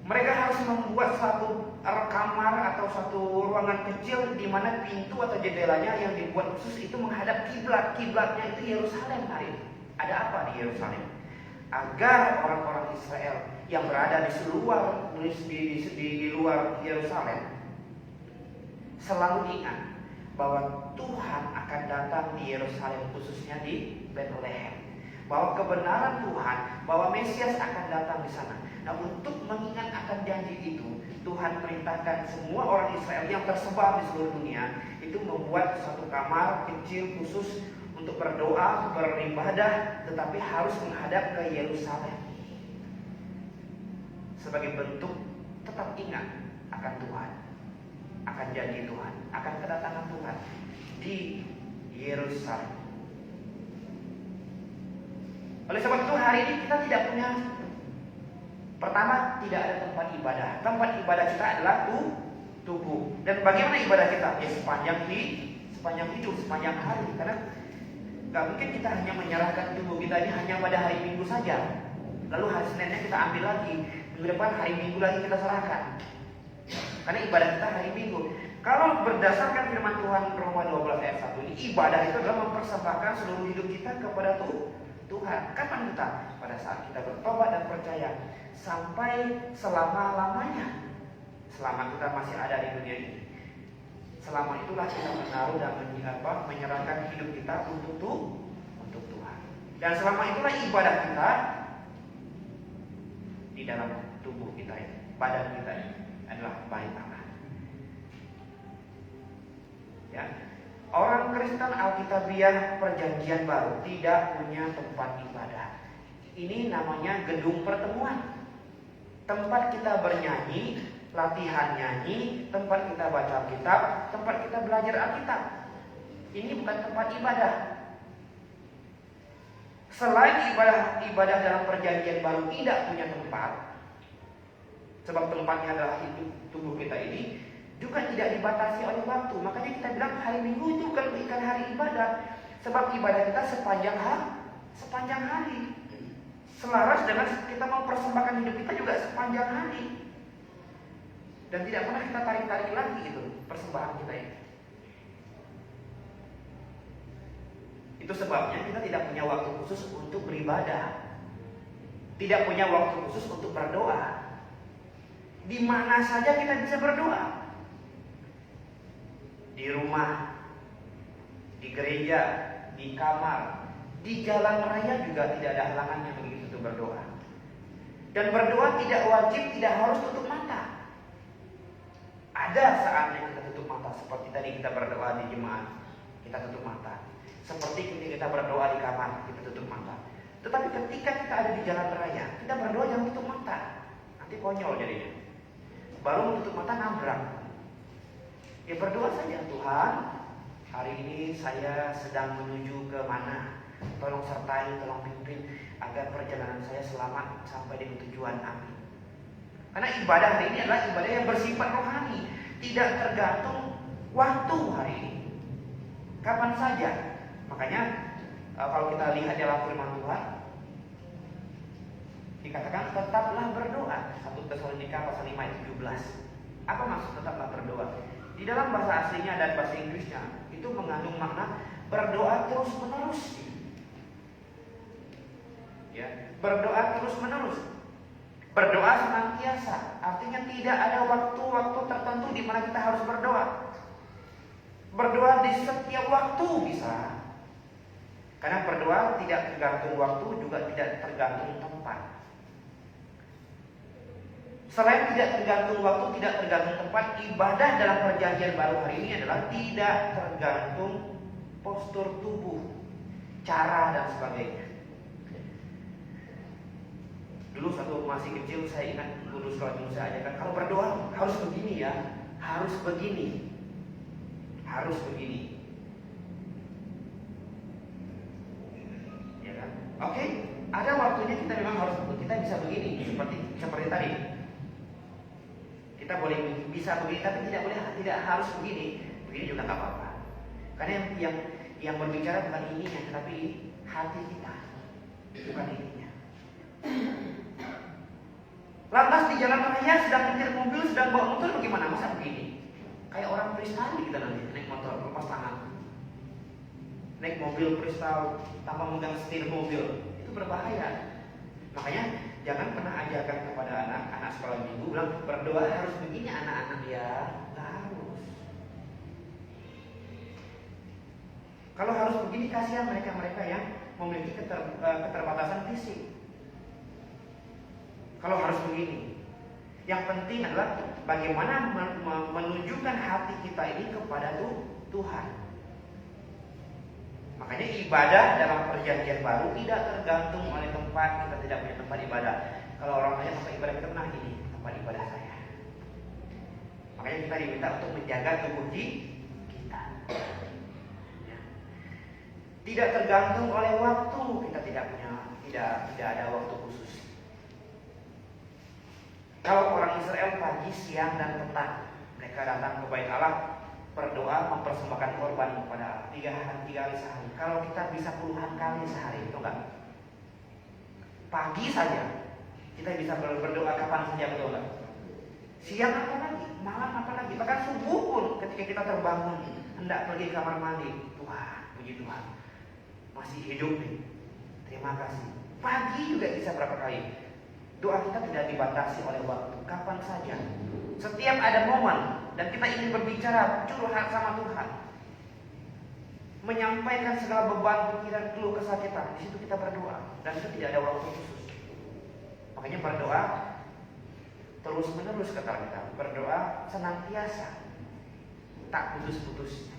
Mereka harus membuat suatu kamar atau suatu ruangan kecil di mana pintu atau jendelanya yang dibuat khusus itu menghadap kiblat. Kiblatnya itu Yerusalem hari ini. Ada apa di Yerusalem? Agar orang-orang Israel yang berada di luar Yerusalem selalu ingat bahwa Tuhan akan datang di Yerusalem, khususnya di Bethlehem. Bahwa kebenaran Tuhan, bahwa Mesias akan datang di sana. Nah, untuk mengingat akan janji itu, Tuhan perintahkan semua orang Israel yang tersebar di seluruh dunia itu membuat satu kamar kecil khusus untuk berdoa, beribadah, tetapi harus menghadap ke Yerusalem. Sebagai bentuk tetap ingat akan Tuhan, akan janji Tuhan, akan kedatangan Tuhan di Yerusalem. Oleh sebab itu hari ini kita tidak punya, pertama, tidak ada tempat ibadah. Tempat ibadah kita adalah tubuh. Dan bagaimana ibadah kita? Ya sepanjang hidup, sepanjang hari. Karena gak mungkin kita hanya menyerahkan tubuh kita ini hanya pada hari Minggu saja. Lalu hari Seninnya kita ambil lagi, minggu depan hari Minggu lagi kita serahkan. Karena ibadah kita hari Minggu. Kalau berdasarkan firman Tuhan Roma 12 ayat 1 ini, ibadah itu adalah mempersembahkan seluruh hidup kita kepada Tuhan. Kapan kita? Pada saat kita bertobat dan percaya. Sampai selama-lamanya. Selama kita masih ada di dunia ini. Selama itulah kita menaruh dan menyerahkan hidup kita untuk Tuhan. Dan selama itulah ibadah kita di dalam tubuh kita ini, badan kita ini adalah Bait Allah. Ya. Orang Kristen Alkitabiah Perjanjian Baru tidak punya tempat ibadah. Ini namanya gedung pertemuan. Tempat kita bernyanyi, latihan nyanyi, tempat kita baca Alkitab, tempat kita belajar Alkitab. Ini bukan tempat ibadah. Selain ibadah dalam Perjanjian Baru tidak punya tempat, sebab tempatnya adalah hidup tubuh kita ini, juga tidak dibatasi oleh waktu. Makanya kita bilang hari Minggu itu bukan hari ibadah, sebab ibadah kita sepanjang hari. Selaras dengan kita mempersembahkan hidup kita juga sepanjang hari. Dan tidak pernah kita tarik-tarik lagi itu persembahan kita ini. Itu sebabnya kita tidak punya waktu khusus untuk beribadah. Tidak punya waktu khusus untuk berdoa. Di mana saja kita bisa berdoa. Di rumah, di gereja, di kamar, di jalan raya juga tidak ada halangannya begitu untuk berdoa. Dan berdoa tidak wajib, tidak harus tutup mata. Ada saatnya kita tutup mata, seperti tadi kita berdoa di jemaat, kita tutup mata. Seperti ketika kita berdoa di kamar, kita tutup mata. Tetapi ketika kita ada di jalan raya, kita berdoa jangan tutup mata. Nanti konyol jadinya. Baru tutup mata nabrak. Ya berdoa saja, Tuhan, hari ini saya sedang menuju ke mana? Tolong sertai, tolong pimpin agar perjalanan saya selamat sampai di tujuan. Amin. Karena ibadah hari ini adalah ibadah yang bersifat rohani, tidak tergantung waktu hari ini. Kapan saja. Makanya kalau kita lihat dalam firman Tuhan, Dikatakan tetaplah berdoa. 1 Tesalonika pasal 5 ayat 17. Apa maksud tetaplah berdoa? Di dalam bahasa aslinya dan bahasa Inggrisnya itu mengandung makna berdoa terus menerus. Ya, berdoa terus menerus. Berdoa senantiasa. Artinya tidak ada waktu-waktu tertentu di mana kita harus berdoa. Berdoa di setiap waktu bisa. Karena berdoa tidak tergantung waktu, juga tidak tergantung tempat. Selain tidak tergantung waktu, tidak tergantung tempat, ibadah dalam perjanjian baru hari ini adalah tidak tergantung postur tubuh, cara dan sebagainya. Dulu waktu masih kecil saya ingat guru sekolah dulu saya ajarkan, kalau berdoa harus begini ya, harus begini, harus begini. Ya kan? Oke, ada waktunya kita memang harus, kita bisa begini, seperti tadi. Kita boleh bisa begini, tapi tidak harus begini. Begini juga nggak apa-apa. Karena yang berbicara bukan ininya, tetapi hati kita, bukan ininya. Lantas di jalan raya sedang nyetir mobil, sedang bawa motor, bagaimana? Masa begini? Kayak orang freestyle kita nanti naik motor lepas tangan, naik mobil freestyle tanpa megang setir mobil, itu berbahaya. Makanya jangan pernah ajarkan kepada anak-anak sekolah minggu bilang berdoa harus begini anak-anak ya, nggak harus. Kalau harus begini kasihan mereka yang memiliki keterbatasan fisik. Kalau harus begini, yang penting adalah bagaimana menunjukkan hati kita ini kepada Tuhan. Makanya ibadah dalam perjanjian baru tidak tergantung oleh tempat. Kita tidak punya tempat ibadah. Kalau orang tanya tempat ibadah kita, nah ini tempat ibadah saya. Makanya kita diminta untuk menjaga tubuh kita. Ya. Tidak tergantung oleh waktu. Kita tidak ada waktu khusus. Kalau orang Israel pagi, siang, dan petang mereka datang ke Bait Allah, berdoa mempersembahkan korban kepada Allah 3 kali sehari. Kalau kita bisa puluhan kali sehari, itu enggak? Pagi saja kita bisa berdoa kapan saja, betul enggak? Siang apa lagi, malam apa lagi, bahkan subuh pun ketika kita terbangun hendak pergi ke kamar mandi, Tuhan, puji Tuhan, masih hidup nih, terima kasih. Pagi juga bisa berapa kali. Doa kita tidak dibatasi oleh waktu, kapan saja. Setiap ada momen dan kita ingin berbicara, curhat sama Tuhan, menyampaikan segala beban, pikiran, keluh kesah kita, di situ kita berdoa dan itu tidak ada waktu khusus. Makanya berdoa terus menerus kata kita, berdoa senantiasa, tak putus-putus.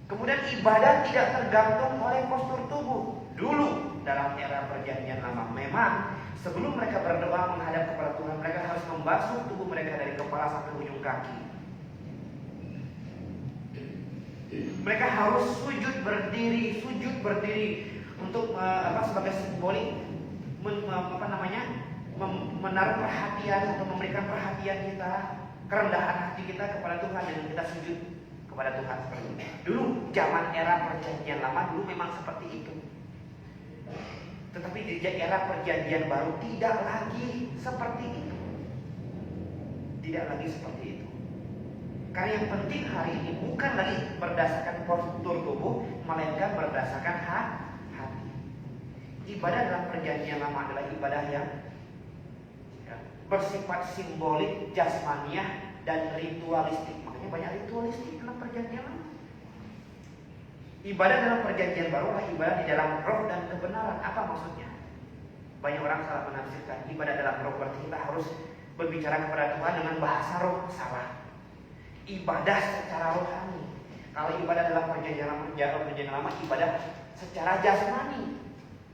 Kemudian ibadah tidak tergantung oleh postur tubuh. Dulu dalam era perjanjian lama memang sebelum mereka berdoa menghadap kepada Tuhan, mereka harus membasuh tubuh mereka dari kepala sampai ujung kaki. Mereka harus sujud berdiri untuk sebagai simbolik menaruh perhatian atau memberikan perhatian kita, kerendahan hati kita kepada Tuhan dengan kita sujud kepada Tuhan seperti itu. Dulu zaman era perjanjian lama dulu memang seperti itu. Tetapi di era perjanjian baru tidak lagi seperti itu. Tidak lagi seperti itu. Karena yang penting hari ini bukan lagi berdasarkan postur tubuh, melainkan berdasarkan hati. Ibadah dalam perjanjian lama adalah ibadah yang bersifat simbolik, jasmaniah, dan ritualistik. Makanya banyak ritualistik dalam perjanjian lama. Ibadah dalam perjanjian baru adalah ibadah di dalam roh dan kebenaran. Apa maksudnya? Banyak orang salah menafsirkan ibadah dalam roh berarti kita harus berbicara kepada Tuhan dengan bahasa roh. Salah. Ibadah secara rohani. Kalau ibadah dalam perjanjian lama ibadah secara jasmani.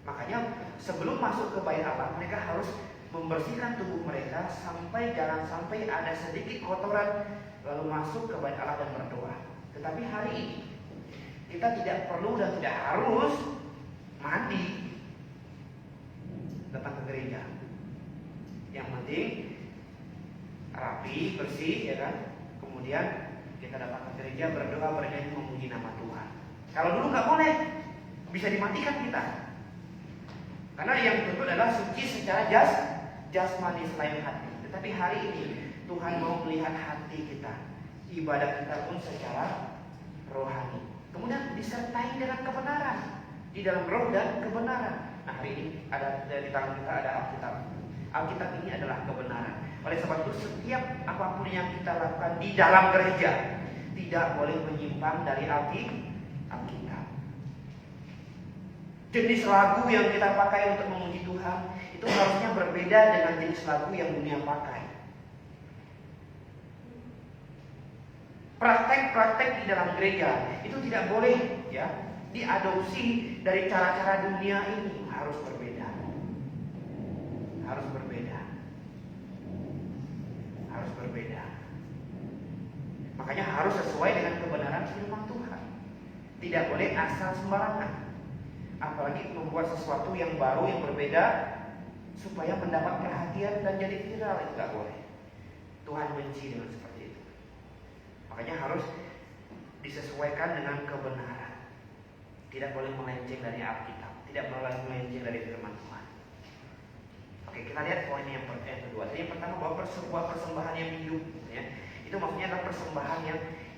Makanya sebelum masuk ke Bait Allah, mereka harus membersihkan tubuh mereka sampai jangan sampai ada sedikit kotoran, lalu masuk ke Bait Allah dan berdoa. Tetapi hari ini kita tidak perlu dan tidak harus mandi datang ke gereja. Yang penting rapi, bersih, ya kan? Kemudian kita datang ke gereja, berdoa, bernyanyi, memuji nama Tuhan. Kalau dulu nggak boleh, bisa dimatikan kita. Karena yang dituntut adalah suci secara jasmani selain hati. Tetapi hari ini Tuhan mau melihat hati kita, ibadah kita pun secara rohani. Kemudian disertai dengan kebenaran, di dalam roh dan kebenaran. Nah, hari ini ada di tangan kita ada Alkitab. Alkitab ini adalah kebenaran. Oleh sebab itu setiap apapun yang kita lakukan di dalam gereja tidak boleh menyimpang dari Alkitab. Jenis lagu yang kita pakai untuk memuji Tuhan itu harusnya berbeda dengan jenis lagu yang dunia pakai. Praktek-praktek di dalam gereja itu tidak boleh ya diadopsi dari cara-cara dunia ini, harus berbeda. Harus berbeda. Harus berbeda. Makanya harus sesuai dengan kebenaran firman Tuhan. Tidak boleh asal sembarangan. Apalagi membuat sesuatu yang baru, yang berbeda supaya mendapat perhatian dan jadi viral, itu tidak boleh. Tuhan benci dengan seperti itu. Makanya harus disesuaikan dengan kebenaran. Tidak boleh melenceng dari Alkitab, tidak boleh melenceng dari firman Tuhan. Oke, kita lihat poin yang kedua. Yang pertama, bahwa sebuah persembahan yang hidup, ya, itu maksudnya adalah persembahan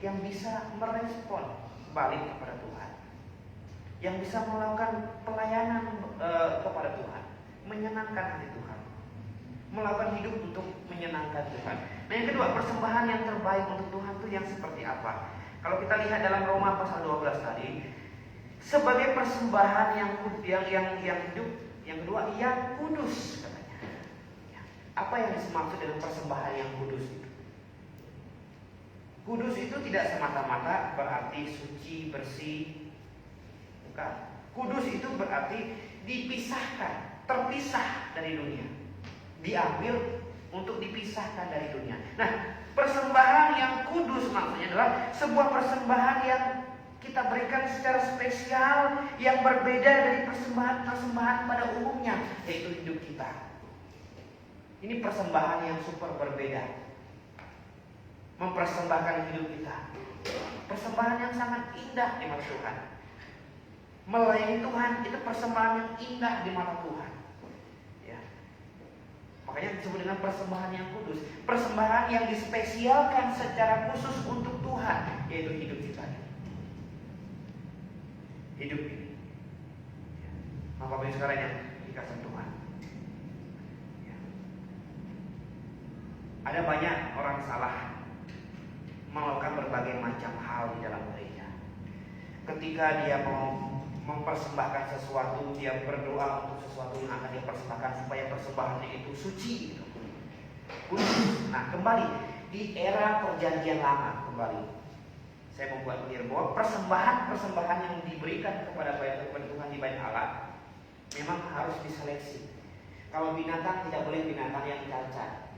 yang bisa merespon balik kepada Tuhan, yang bisa melakukan pelayanan kepada Tuhan, menyenangkan hati Tuhan, melakukan hidup untuk menyenangkan Tuhan. Nah, yang kedua, persembahan yang terbaik untuk Tuhan itu yang seperti apa? Kalau kita lihat dalam Roma pasal 12 tadi, sebagai persembahan yang hidup, yang kedua yang kudus katanya. Apa yang dimaksud dengan persembahan yang kudus itu? Kudus itu tidak semata-mata berarti suci, bersih. Bukan. Kudus itu berarti dipisahkan, terpisah dari dunia. Diambil untuk dipisahkan dari dunia. Nah, persembahan yang kudus maksudnya adalah sebuah persembahan yang kita berikan secara spesial, yang berbeda dari persembahan-persembahan pada umumnya, yaitu hidup kita. Ini persembahan yang super berbeda. Mempersembahkan hidup kita. Persembahan yang sangat indah di mata Tuhan. Melayani Tuhan itu persembahan yang indah di mata Tuhan. Ya. Makanya disebut dengan persembahan yang kudus. Persembahan yang dispesialkan secara khusus untuk Tuhan, yaitu hidup kita. Hidup ini. Ya. Bapak Ibu sekalian yang dikasihi Tuhan. Ya. Ada banyak orang salah melakukan berbagai macam hal di dalam gereja. Ketika dia mau mempersembahkan sesuatu, dia berdoa untuk sesuatu yang akan dia persembahkan supaya persembahannya itu suci gitu. Nah, kembali di era perjanjian lama kembali. Saya membuat clear bahwa persembahan yang diberikan kepada Tuhan di bait Allah memang harus diseleksi. Kalau binatang tidak boleh binatang yang cacat.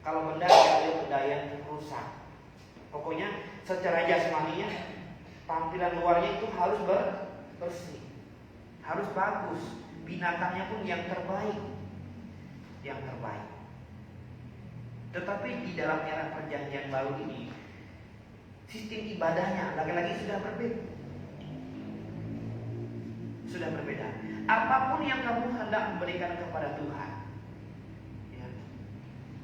Kalau benda tidak boleh benda yang rusak. Pokoknya secara jasmaninya tampilan luarnya itu harus bersih, harus bagus. Binatangnya pun yang terbaik, yang terbaik. Tetapi di dalam era perjanjian baru ini, sistem ibadahnya lagi-lagi sudah berbeda. Sudah berbeda. Apapun yang kamu hendak memberikan kepada Tuhan, ya,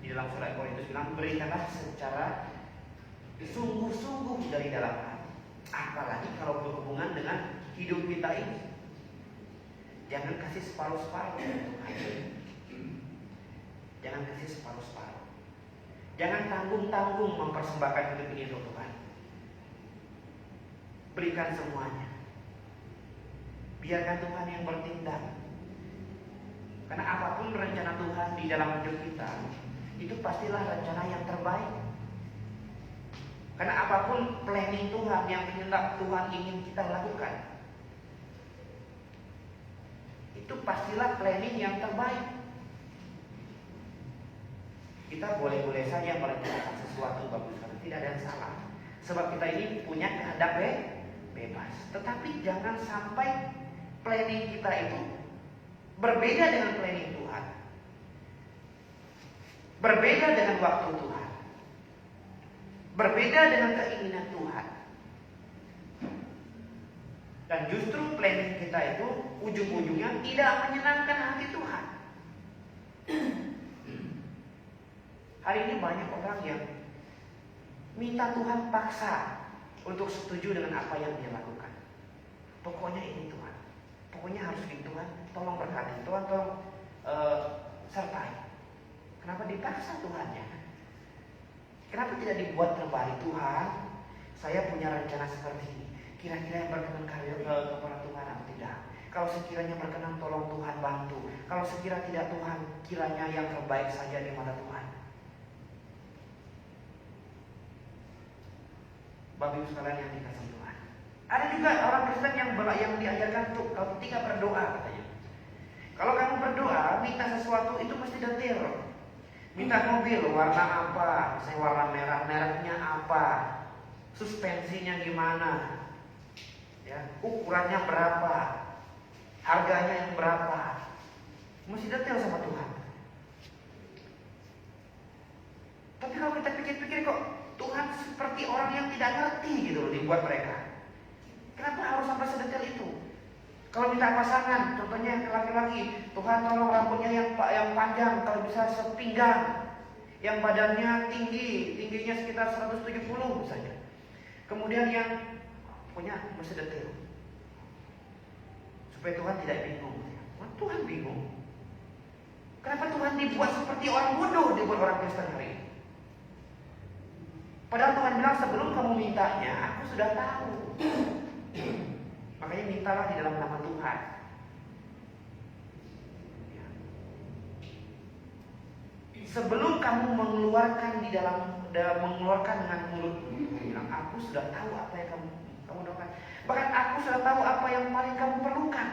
di dalam surat Korintus bilang berikanlah secara sungguh-sungguh dari dalam hati. Apalagi kalau berhubungan dengan hidup kita ini. Jangan kasih separuh-separuh Tuhan. Jangan kasih separuh-separuh. Jangan tanggung-tanggung mempersembahkan hidup ini untuk Tuhan. Berikan semuanya. Biarkan Tuhan yang bertindak. Karena apapun rencana Tuhan di dalam hidup kita, itu pastilah rencana yang terbaik. Karena apapun planning Tuhan yang hendak Tuhan ingin kita lakukan, itu pastilah planning yang terbaik. Kita boleh-boleh saja merencanakan sesuatu bagus, karena tidak ada yang salah. Sebab kita ini punya kehendak bebas. Tetapi jangan sampai planning kita itu berbeda dengan planning Tuhan, berbeda dengan waktu Tuhan, berbeda dengan keinginan Tuhan. Dan justru planning kita itu ujung-ujungnya tidak menyenangkan hati Tuhan. Hari ini banyak orang yang minta Tuhan paksa untuk setuju dengan apa yang dia lakukan. Pokoknya ini Tuhan, pokoknya harus ini Tuhan, tolong berkati, Tuhan tolong sertai. Kenapa dipaksa Tuhannya? Kenapa tidak dibuat terbaik? Tuhan, saya punya rencana seperti ini. Kira-kira yang berkenan kepada Tuhan atau tidak? Kalau sekiranya berkenan, tolong Tuhan bantu. Kalau sekiranya tidak, Tuhan, kiranya yang terbaik saja di mata Tuhan. Bapak Ibu sekalian yang dikasihi Tuhan, ada juga orang Kristen yang diajarkan untuk ketika berdoa katanya. Kalau kamu berdoa, minta sesuatu itu mesti detail. Minta mobil warna apa, misalnya warna merah, mereknya apa, suspensinya gimana, ya, ukurannya berapa, harganya yang berapa, mesti detail sama Tuhan. Tapi kalau kita pikir-pikir kok Tuhan seperti orang yang tidak ngerti gitu loh dibuat mereka. Kenapa harus sampai sedetail itu? Kalau minta pasangan, contohnya laki-laki, Tuhan tolong rambutnya yang panjang, kalau bisa sepinggang, yang badannya tingginya sekitar 170 misalnya. Kemudian yang punya mesti detail, supaya Tuhan tidak bingung. Tuhan bingung. Kenapa Tuhan dibuat seperti orang bodoh dibuat orang Kristen hari ini? Padahal Tuhan bilang sebelum kamu mintanya, aku sudah tahu. Makanya mintalah di dalam nama Tuhan. Ya. Sebelum kamu mengeluarkan mengeluarkan dengan mulutmu, bilang aku sudah tahu apa yang kamu doakan. Bahkan aku sudah tahu apa yang paling kamu perlukan.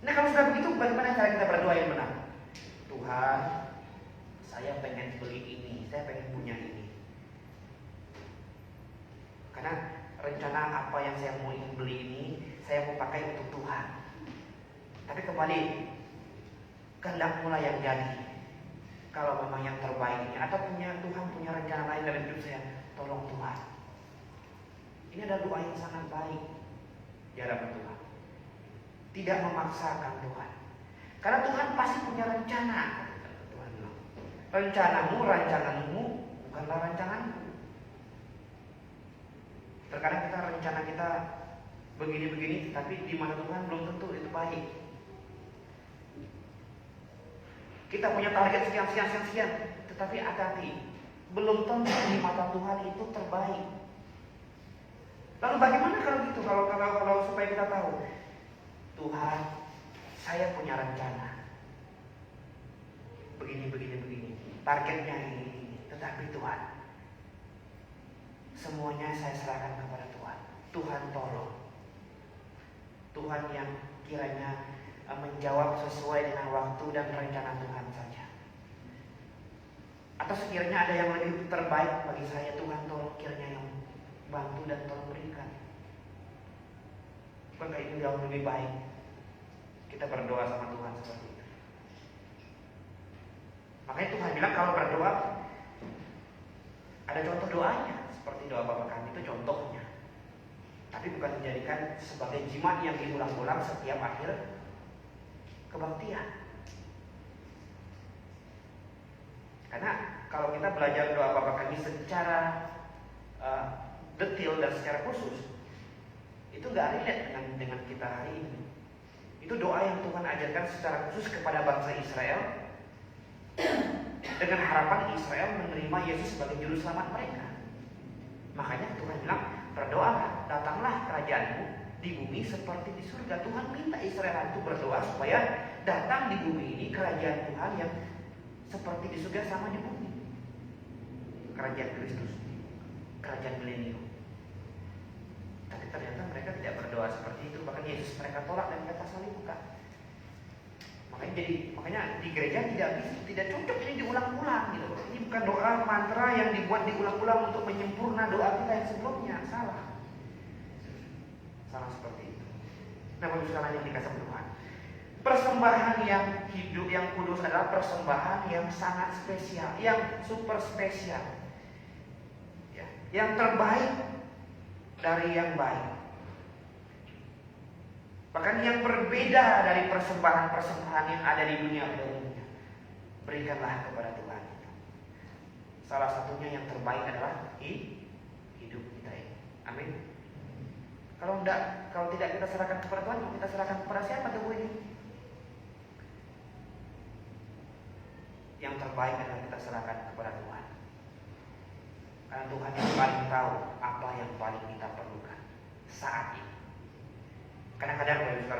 Nah kalau sudah begitu, bagaimana cara kita berdoa yang benar? Tuhan, saya pengen beli ini, saya pengen punya ini. Karena rencana apa yang saya mau ingin beli ini, saya mau pakai untuk Tuhan. Tapi kembali, kehendak mulai yang jadi. Kalau memang yang terbaik ini, atau Tuhan punya rencana lain dalam hidup saya, tolong Tuhan. Ini adalah doa yang sangat baik di hadapan Tuhan. Tidak memaksakan Tuhan. Karena Tuhan pasti punya rencana. Tuhan bilang, rancanganmu bukanlah rancanganku. Terkadang rencana kita begini-begini, tapi di mata Tuhan belum tentu itu baik. Kita punya target sekian, tetapi hati-hati, belum tentu di mata Tuhan itu terbaik. Lalu bagaimana kalau gitu? Kalau supaya kita tahu, Tuhan, saya punya rencana begini, targetnya ini, tetapi Tuhan, semuanya saya serahkan kepada Tuhan. Tuhan tolong. Tuhan yang kiranya menjawab sesuai dengan waktu dan rencana Tuhan saja. Atau sekiranya ada yang lebih terbaik bagi saya, Tuhan tolong kiranya yang bantu dan tolong berikan. Bukankah itu jauh lebih baik? Kita berdoa sama Tuhan seperti itu. Makanya Tuhan bilang kalau berdoa ada contoh doanya. Seperti doa Bapa Kami itu contohnya. Tapi bukan dijadikan sebagai jimat yang diulang-ulang setiap akhir kebaktian. Karena kalau kita belajar doa Bapa Kami secara detail dan secara khusus, itu gak relate dengan kita hari ini. Itu doa yang Tuhan ajarkan secara khusus kepada bangsa Israel, dengan harapan Israel menerima Yesus sebagai juru selamat mereka. Makanya Tuhan bilang, berdoalah, datanglah kerajaanmu di bumi seperti di surga. Tuhan minta Israel itu berdoa supaya datang di bumi ini kerajaan Tuhan yang seperti di surga sama di bumi. Kerajaan Kristus, kerajaan milenium. Tapi ternyata mereka tidak berdoa seperti itu. Bahkan Yesus mereka tolak dan kata salibkan. Makanya di gereja tidak cocok ini diulang-ulang gitu. Ini bukan doa mantra yang dibuat diulang-ulang untuk menyempurna doa kita yang sebelumnya. Salah seperti itu. Nah, Bapak sekalian yang dikasih Tuhan, persembahan yang hidup, yang kudus adalah persembahan yang sangat spesial, yang super spesial, ya, yang terbaik dari yang baik. Bahkan yang berbeda dari persembahan-persembahan yang ada di dunia umumnya. Berikanlah kepada Tuhan. Salah satunya yang terbaik adalah hidup kita ini. Amin. Kalau tidak kita serahkan kepada Tuhan, mau kita serahkan kepada siapa tubuh ini? Yang terbaik adalah kita serahkan kepada Tuhan. Karena Tuhan yang paling tahu apa yang paling kita perlukan saat ini. Kadang-kadang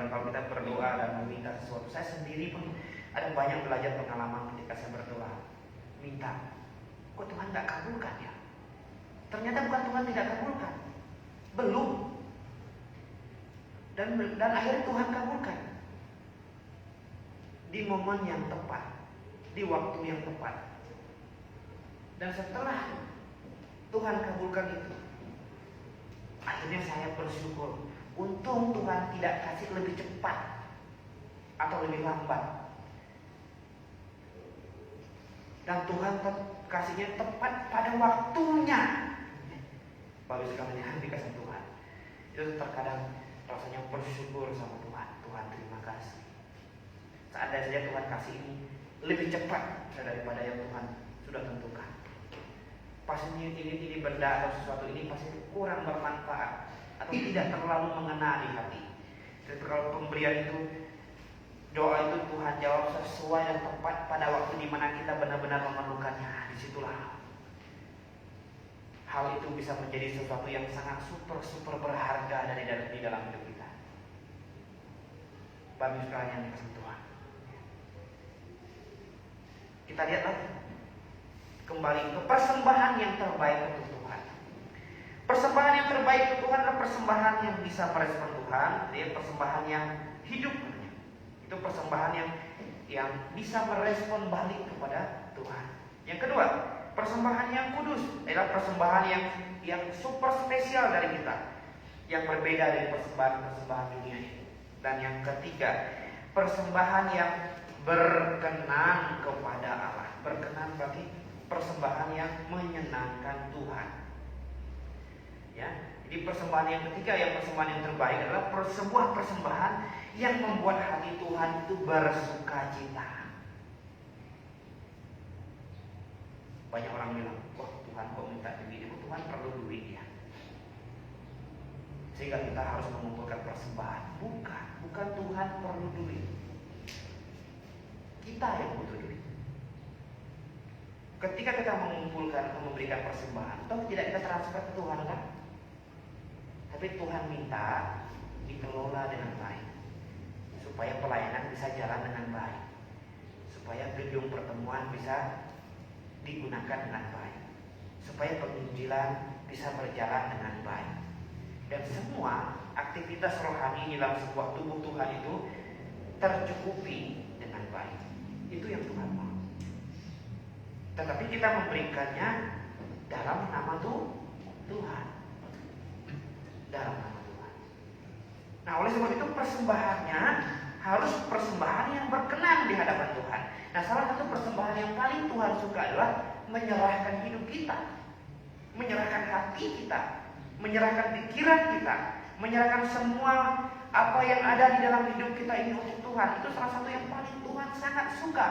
kalau kita berdoa dan meminta sesuatu, saya sendiri pun ada banyak belajar pengalaman ketika saya berdoa, minta, kok Tuhan tidak kabulkan ya? Ternyata bukan Tuhan tidak kabulkan, belum. Dan akhirnya Tuhan kabulkan di momen yang tepat, di waktu yang tepat. Dan setelah Tuhan kabulkan itu, akhirnya saya bersyukur. Untung Tuhan tidak kasih lebih cepat atau lebih lambat. Dan Tuhan kasihnya tepat pada waktunya. Baru sekali dikasih Tuhan. Itu terkadang rasanya bersyukur sama Tuhan. Tuhan terima kasih. Seandainya saja Tuhan kasih ini lebih cepat daripada yang Tuhan sudah tentukan. Pastinya ini benda atau sesuatu ini pasti kurang bermanfaat atau tidak terlalu mengena di hati. Tapi kalau pemberian itu, doa itu Tuhan jawab sesuai dan tepat pada waktu di mana kita benar-benar memerlukannya. Disitulah hal itu bisa menjadi sesuatu yang sangat super berharga di dalam hidup kita. Bapak sekalian yang dikasihi Tuhan, kita lihat lagi kembali ke persembahan yang terbaik untuk Tuhan. Persembahan yang terbaik untuk Tuhan adalah persembahan yang bisa merespon Tuhan, ya, persembahan yang hidup. Itu persembahan yang bisa merespon balik kepada Tuhan. Yang kedua, persembahan yang kudus adalah persembahan yang super spesial dari kita, yang berbeda dari persembahan dunia ini. Dan yang ketiga, persembahan yang berkenan kepada Allah. Berkenan berarti persembahan yang menyenangkan Tuhan. Ya, jadi persembahan yang ketiga, yang persembahan yang terbaik adalah sebuah persembahan yang membuat hati Tuhan itu bersuka cita. Banyak orang bilang, wah Tuhan kok minta begini, Tuhan perlu duit ya, sehingga kita harus mengumpulkan persembahan. Bukan Tuhan perlu duit, kita yang butuh duit. Ketika kita memberikan persembahan, toh tidak kita transfer ke Tuhan kan? Tapi Tuhan minta dikelola dengan baik, supaya pelayanan bisa jalan dengan baik, supaya gedung pertemuan bisa digunakan dengan baik, supaya penginjilan bisa berjalan dengan baik, dan semua aktivitas rohani dalam sebuah tubuh Tuhan itu tercukupi dengan baik. Itu yang Tuhan mau. Tetapi kita memberikannya dalam nama Tuhan. Dalam nama Tuhan. Nah, oleh sebab itu persembahannya harus persembahan yang berkenan di hadapan Tuhan. Nah, salah satu persembahan yang paling Tuhan suka adalah menyerahkan hidup kita, menyerahkan hati kita, menyerahkan pikiran kita, menyerahkan semua apa yang ada di dalam hidup kita ini untuk Tuhan. Itu salah satu yang paling Tuhan sangat suka.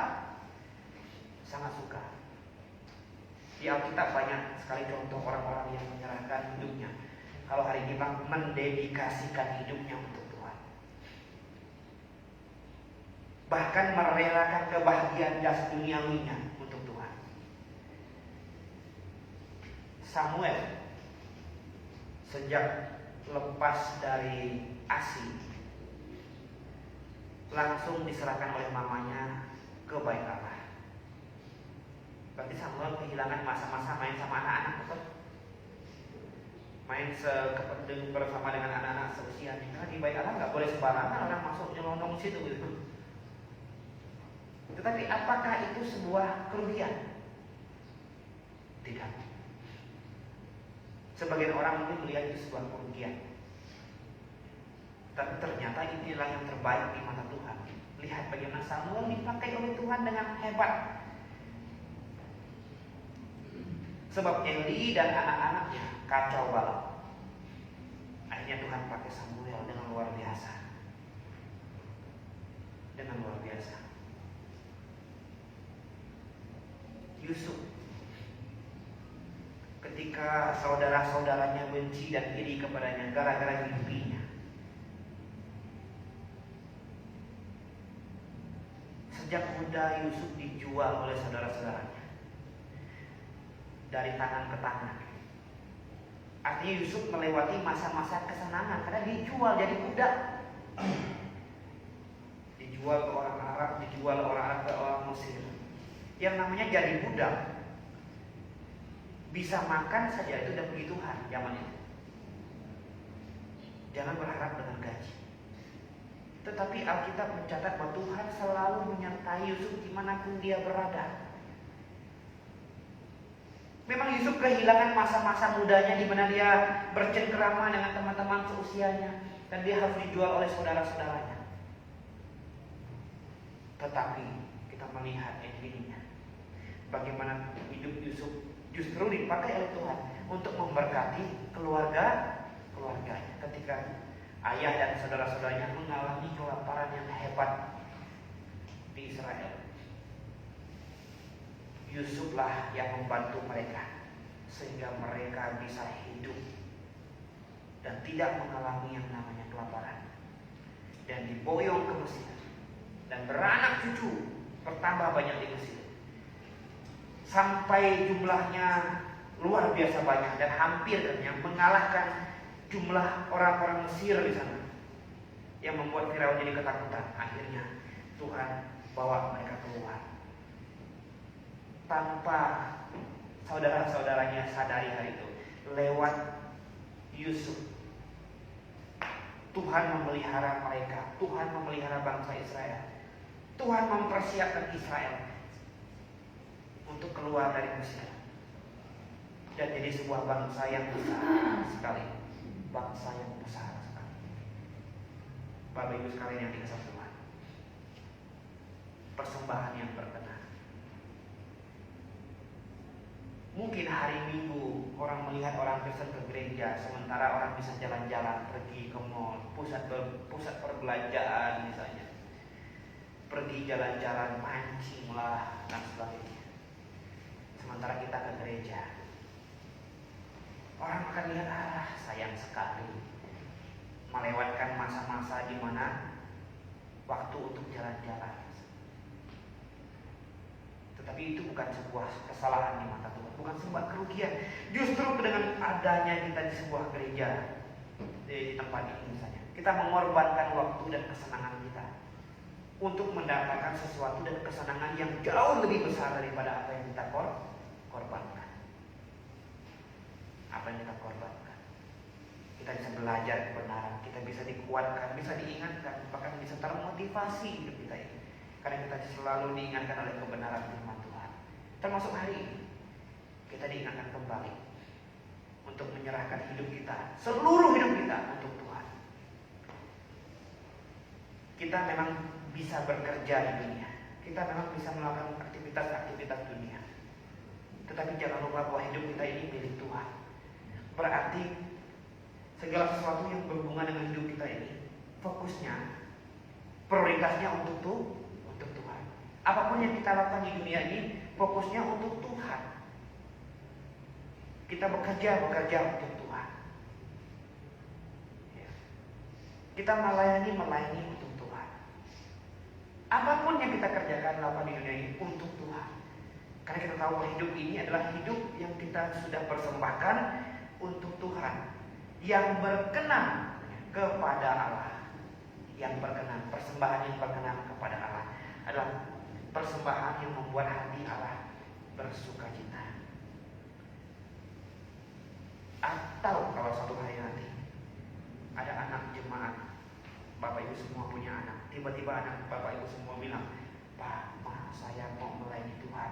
Sangat suka. Di Alkitab banyak sekali contoh orang-orang yang menyerahkan hidupnya. Kalau hari ini Bang mendedikasikan hidupnya untuk Tuhan, bahkan merelakan kebahagiaan das duniawinya untuk Tuhan. Samuel sejak lepas dari Asi langsung diserahkan oleh mamanya ke Bait Allah. Berarti Samuel kehilangan masa-masa main sama anak-anak, betul? Main bersama dengan anak-anak seusianya. Karena di Bait Allah nggak boleh sembarangan orang masuk nyelonong situ gitu. Tetapi apakah itu sebuah kerugian? Tidak. Sebagian orang mungkin melihat itu sebuah kerugian. Tapi ternyata inilah yang terbaik di mata Tuhan. Lihat bagaimana Samuel dipakai oleh Tuhan dengan hebat. Sebab Eli dan anak-anaknya kacau balau. Akhirnya Tuhan pakai Samuel dengan luar biasa. dengan luar biasa. Yusuf, ketika saudara-saudaranya benci dan iri kepadanya gara-gara mimpinya, sejak muda Yusuf dijual oleh saudara-saudaranya dari tangan ke tangan. Artinya Yusuf melewati masa-masa kesenangan karena dijual jadi budak. Dijual ke orang Arab, dijual orang Arab ke orang Mesir. Yang namanya jadi budak, bisa makan saja itu udah puji Tuhan zaman itu. Jangan berharap dengan gaji. Tetapi Alkitab mencatat bahwa Tuhan selalu menyertai Yusuf dimanapun dia berada. Memang Yusuf kehilangan masa-masa mudanya di mana dia bercengkerama dengan teman-teman seusianya dan dia harus dijual oleh saudara-saudaranya. Tetapi kita melihat endingnya, bagaimana hidup Yusuf justru dipakai oleh Tuhan untuk memberkati keluarganya ketika ayah dan saudara-saudaranya mengalami kelaparan yang hebat di Israel. Yusuflah yang membantu mereka sehingga mereka bisa hidup dan tidak mengalami yang namanya kelaparan, dan diboyong ke Mesir dan beranak cucu bertambah banyak di Mesir sampai jumlahnya luar biasa banyak dan hampir mengalahkan jumlah orang-orang Mesir di sana, yang membuat Firaun jadi ketakutan. Akhirnya Tuhan bawa mereka keluar tanpa saudara-saudaranya sadari hal itu. Lewat Yusuf, Tuhan memelihara mereka, Tuhan memelihara bangsa Israel, Tuhan mempersiapkan Israel untuk keluar dari Mesir dan jadi sebuah bangsa yang besar sekali, bangsa yang besar sekali. Bapak Ibu sekalian yang dikasihi Tuhan, persembahan yang berkenan. Mungkin hari Minggu orang melihat orang Kristen ke gereja, sementara orang bisa jalan-jalan, pergi ke mall, pusat perbelanjaan misalnya, pergi jalan-jalan, mancing lah dan sebagainya. Sementara kita ke gereja, orang akan lihat, sayang sekali, melewatkan masa-masa di mana waktu untuk jalan-jalan. Tetapi itu bukan sebuah kesalahan di mata Tuhan, bukan sebuah kerugian. Justru dengan adanya kita di sebuah gereja, di tempat ini misalnya, kita mengorbankan waktu dan kesenangan kita untuk mendapatkan sesuatu dan kesenangan yang jauh lebih besar daripada apa yang kita korbankan. Apa yang kita korbankan, kita bisa belajar kebenaran, kita bisa dikuatkan, bisa diingatkan, bahkan bisa termotivasi hidup kita ini. Karena kita selalu diingatkan oleh kebenaran firman Tuhan. Termasuk hari ini, kita diingatkan kembali untuk menyerahkan hidup kita, seluruh hidup kita untuk Tuhan. Kita memang bisa bekerja di dunia, kita memang bisa melakukan aktivitas-aktivitas dunia. Tetapi jangan lupa bahwa hidup kita ini milik Tuhan. Berarti segala sesuatu yang berhubungan dengan hidup kita ini, fokusnya, prioritasnya untuk Tuhan. Apapun yang kita lakukan di dunia ini, fokusnya untuk Tuhan. Kita bekerja untuk Tuhan. Ya. Kita melayani untuk Tuhan. Apapun yang kita kerjakan lakukan di dunia ini untuk Tuhan. Karena kita tahu bahwa hidup ini adalah hidup yang kita sudah persembahkan untuk Tuhan, yang berkenan kepada Allah. Yang berkenan, persembahan yang berkenan kepada Allah adalah persembahan yang membuat hati Allah bersuka cita. Atau kalau suatu hari nanti ada anak jemaat, Bapak Ibu semua punya anak, tiba-tiba anak Bapak Ibu semua bilang, Pak, Ma, saya mau melayani Tuhan,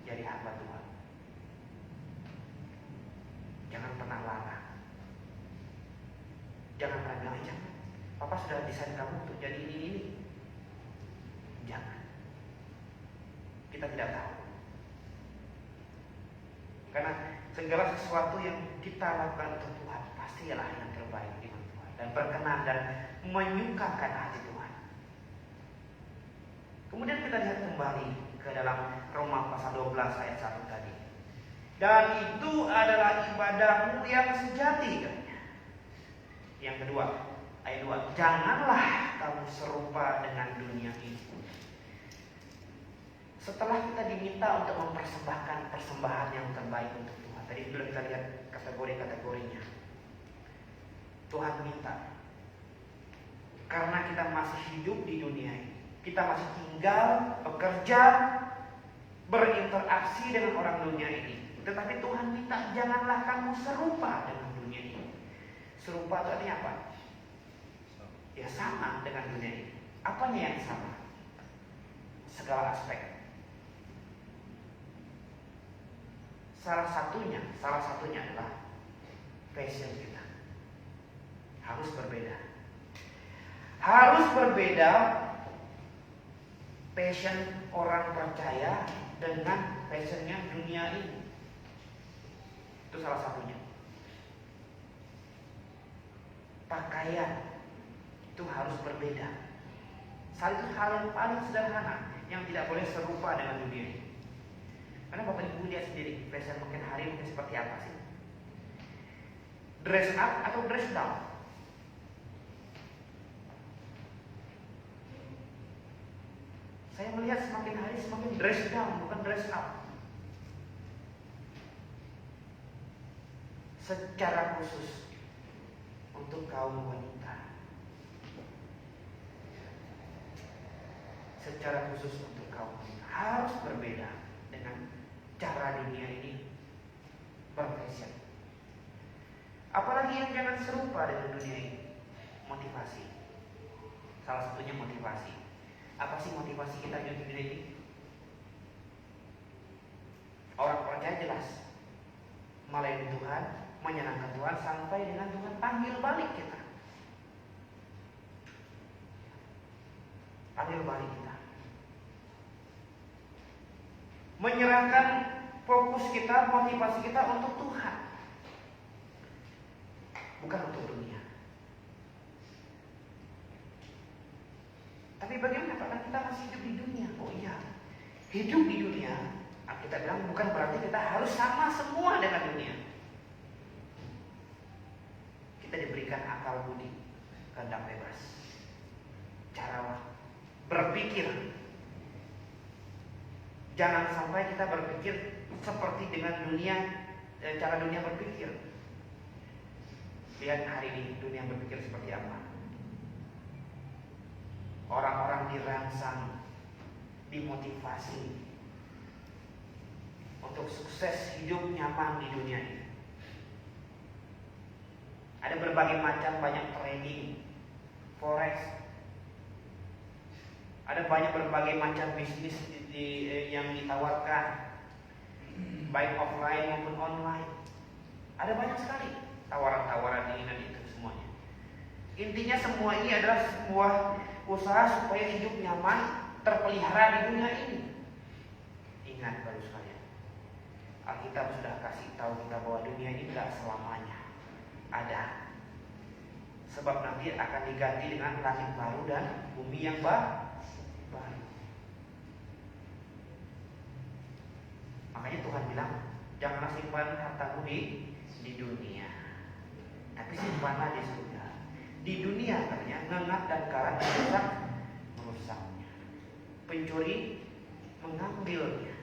jadi hamba Tuhan. Jangan pernah larang. Jangan pernah bilang, jangan, Papa sudah desain kamu untuk jadi ini. Jangan. Kita tidak tahu. Karena segala sesuatu yang kita lakukan untuk Tuhan pastilah yang terbaik di Tuhan dan berkenan dan menyukakan hati Tuhan. Kemudian kita lihat kembali ke dalam Roma pasal 12 ayat 1 tadi. Dan itu adalah ibadahmu yang sejati katanya. Yang kedua, ayat 2, janganlah kamu serupa dengan dunia ini. Setelah kita diminta untuk mempersembahkan persembahan yang terbaik untuk Tuhan, tadi sudah kita lihat kategori-kategorinya. Tuhan minta, karena kita masih hidup di dunia ini, kita masih tinggal, bekerja, berinteraksi dengan orang dunia ini. Tetapi Tuhan minta, janganlah kamu serupa dengan dunia ini. Serupa itu artinya apa? Ya sama dengan dunia ini. Apanya yang sama? Segala aspek. Salah satunya adalah passion kita. Harus berbeda. Harus berbeda passion orang percaya dengan passionnya dunia ini. Itu salah satunya. Pakaian itu harus berbeda. Itu hal yang paling sederhana yang tidak boleh serupa dengan dunia ini. Karena Bapak Ibu lihat sendiri, fashion mungkin hari mungkin seperti apa sih? Dress up atau dress down? Saya melihat semakin hari semakin dress down, bukan dress up. Secara khusus untuk kaum wanita. Secara khusus untuk kaum wanita harus berbeda dengan cara dunia ini berfashion. Apalagi yang jangan serupa dengan dunia ini? Motivasi. Salah satunya motivasi. Apa sih motivasi kita di dunia ini? Orang percaya jelas melayani Tuhan, menyenangkan Tuhan sampai dengan Tuhan panggil balik kita. Panggil balik kita. Menyerahkan fokus kita, motivasi kita untuk Tuhan, bukan untuk dunia. Tapi bagaimana apakah kita masih hidup di dunia? Oh iya, hidup di dunia, kita bilang bukan berarti kita harus sama semua dengan dunia. Kita diberikan akal budi, kehendak bebas, cara berpikir. Jangan sampai kita berpikir seperti dengan dunia, cara dunia berpikir. Lihat hari ini dunia berpikir seperti apa. Orang-orang dirangsang, dimotivasi untuk sukses hidup nyaman di dunia ini. Ada berbagai macam banyak trading, forex. Ada banyak berbagai macam bisnis yang ditawarkan, baik offline maupun online. Ada banyak sekali tawaran-tawaran ini dan itu semuanya. Intinya semua ini adalah sebuah usaha supaya hidup nyaman, terpelihara di dunia ini. Ingat baru sekalian, Alkitab sudah kasih tahu kita bahwa dunia ini tidak selamanya ada. Sebab nanti akan diganti dengan langit baru dan bumi yang baru. Makanya Tuhan bilang, janganlah simpan hartamu di dunia, tapi simpanlah di surga. Di dunia katanya ngengat dan karat merusaknya. Pencuri mengambilnya.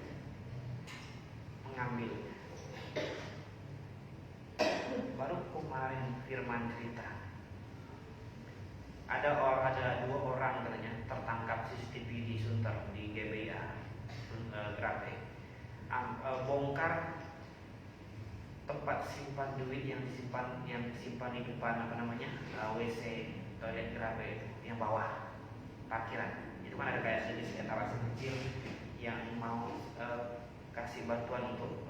Baru kemarin Firman cerita, ada 2 orang katanya tertangkap CCTV di Sunter, di GBA Grape. Bongkar tempat simpan duit yang disimpan di depan WC toilet Grape itu yang bawah parkiran. Itu kan ada kayak sedikit etalase kecil yang mau kasih bantuan untuk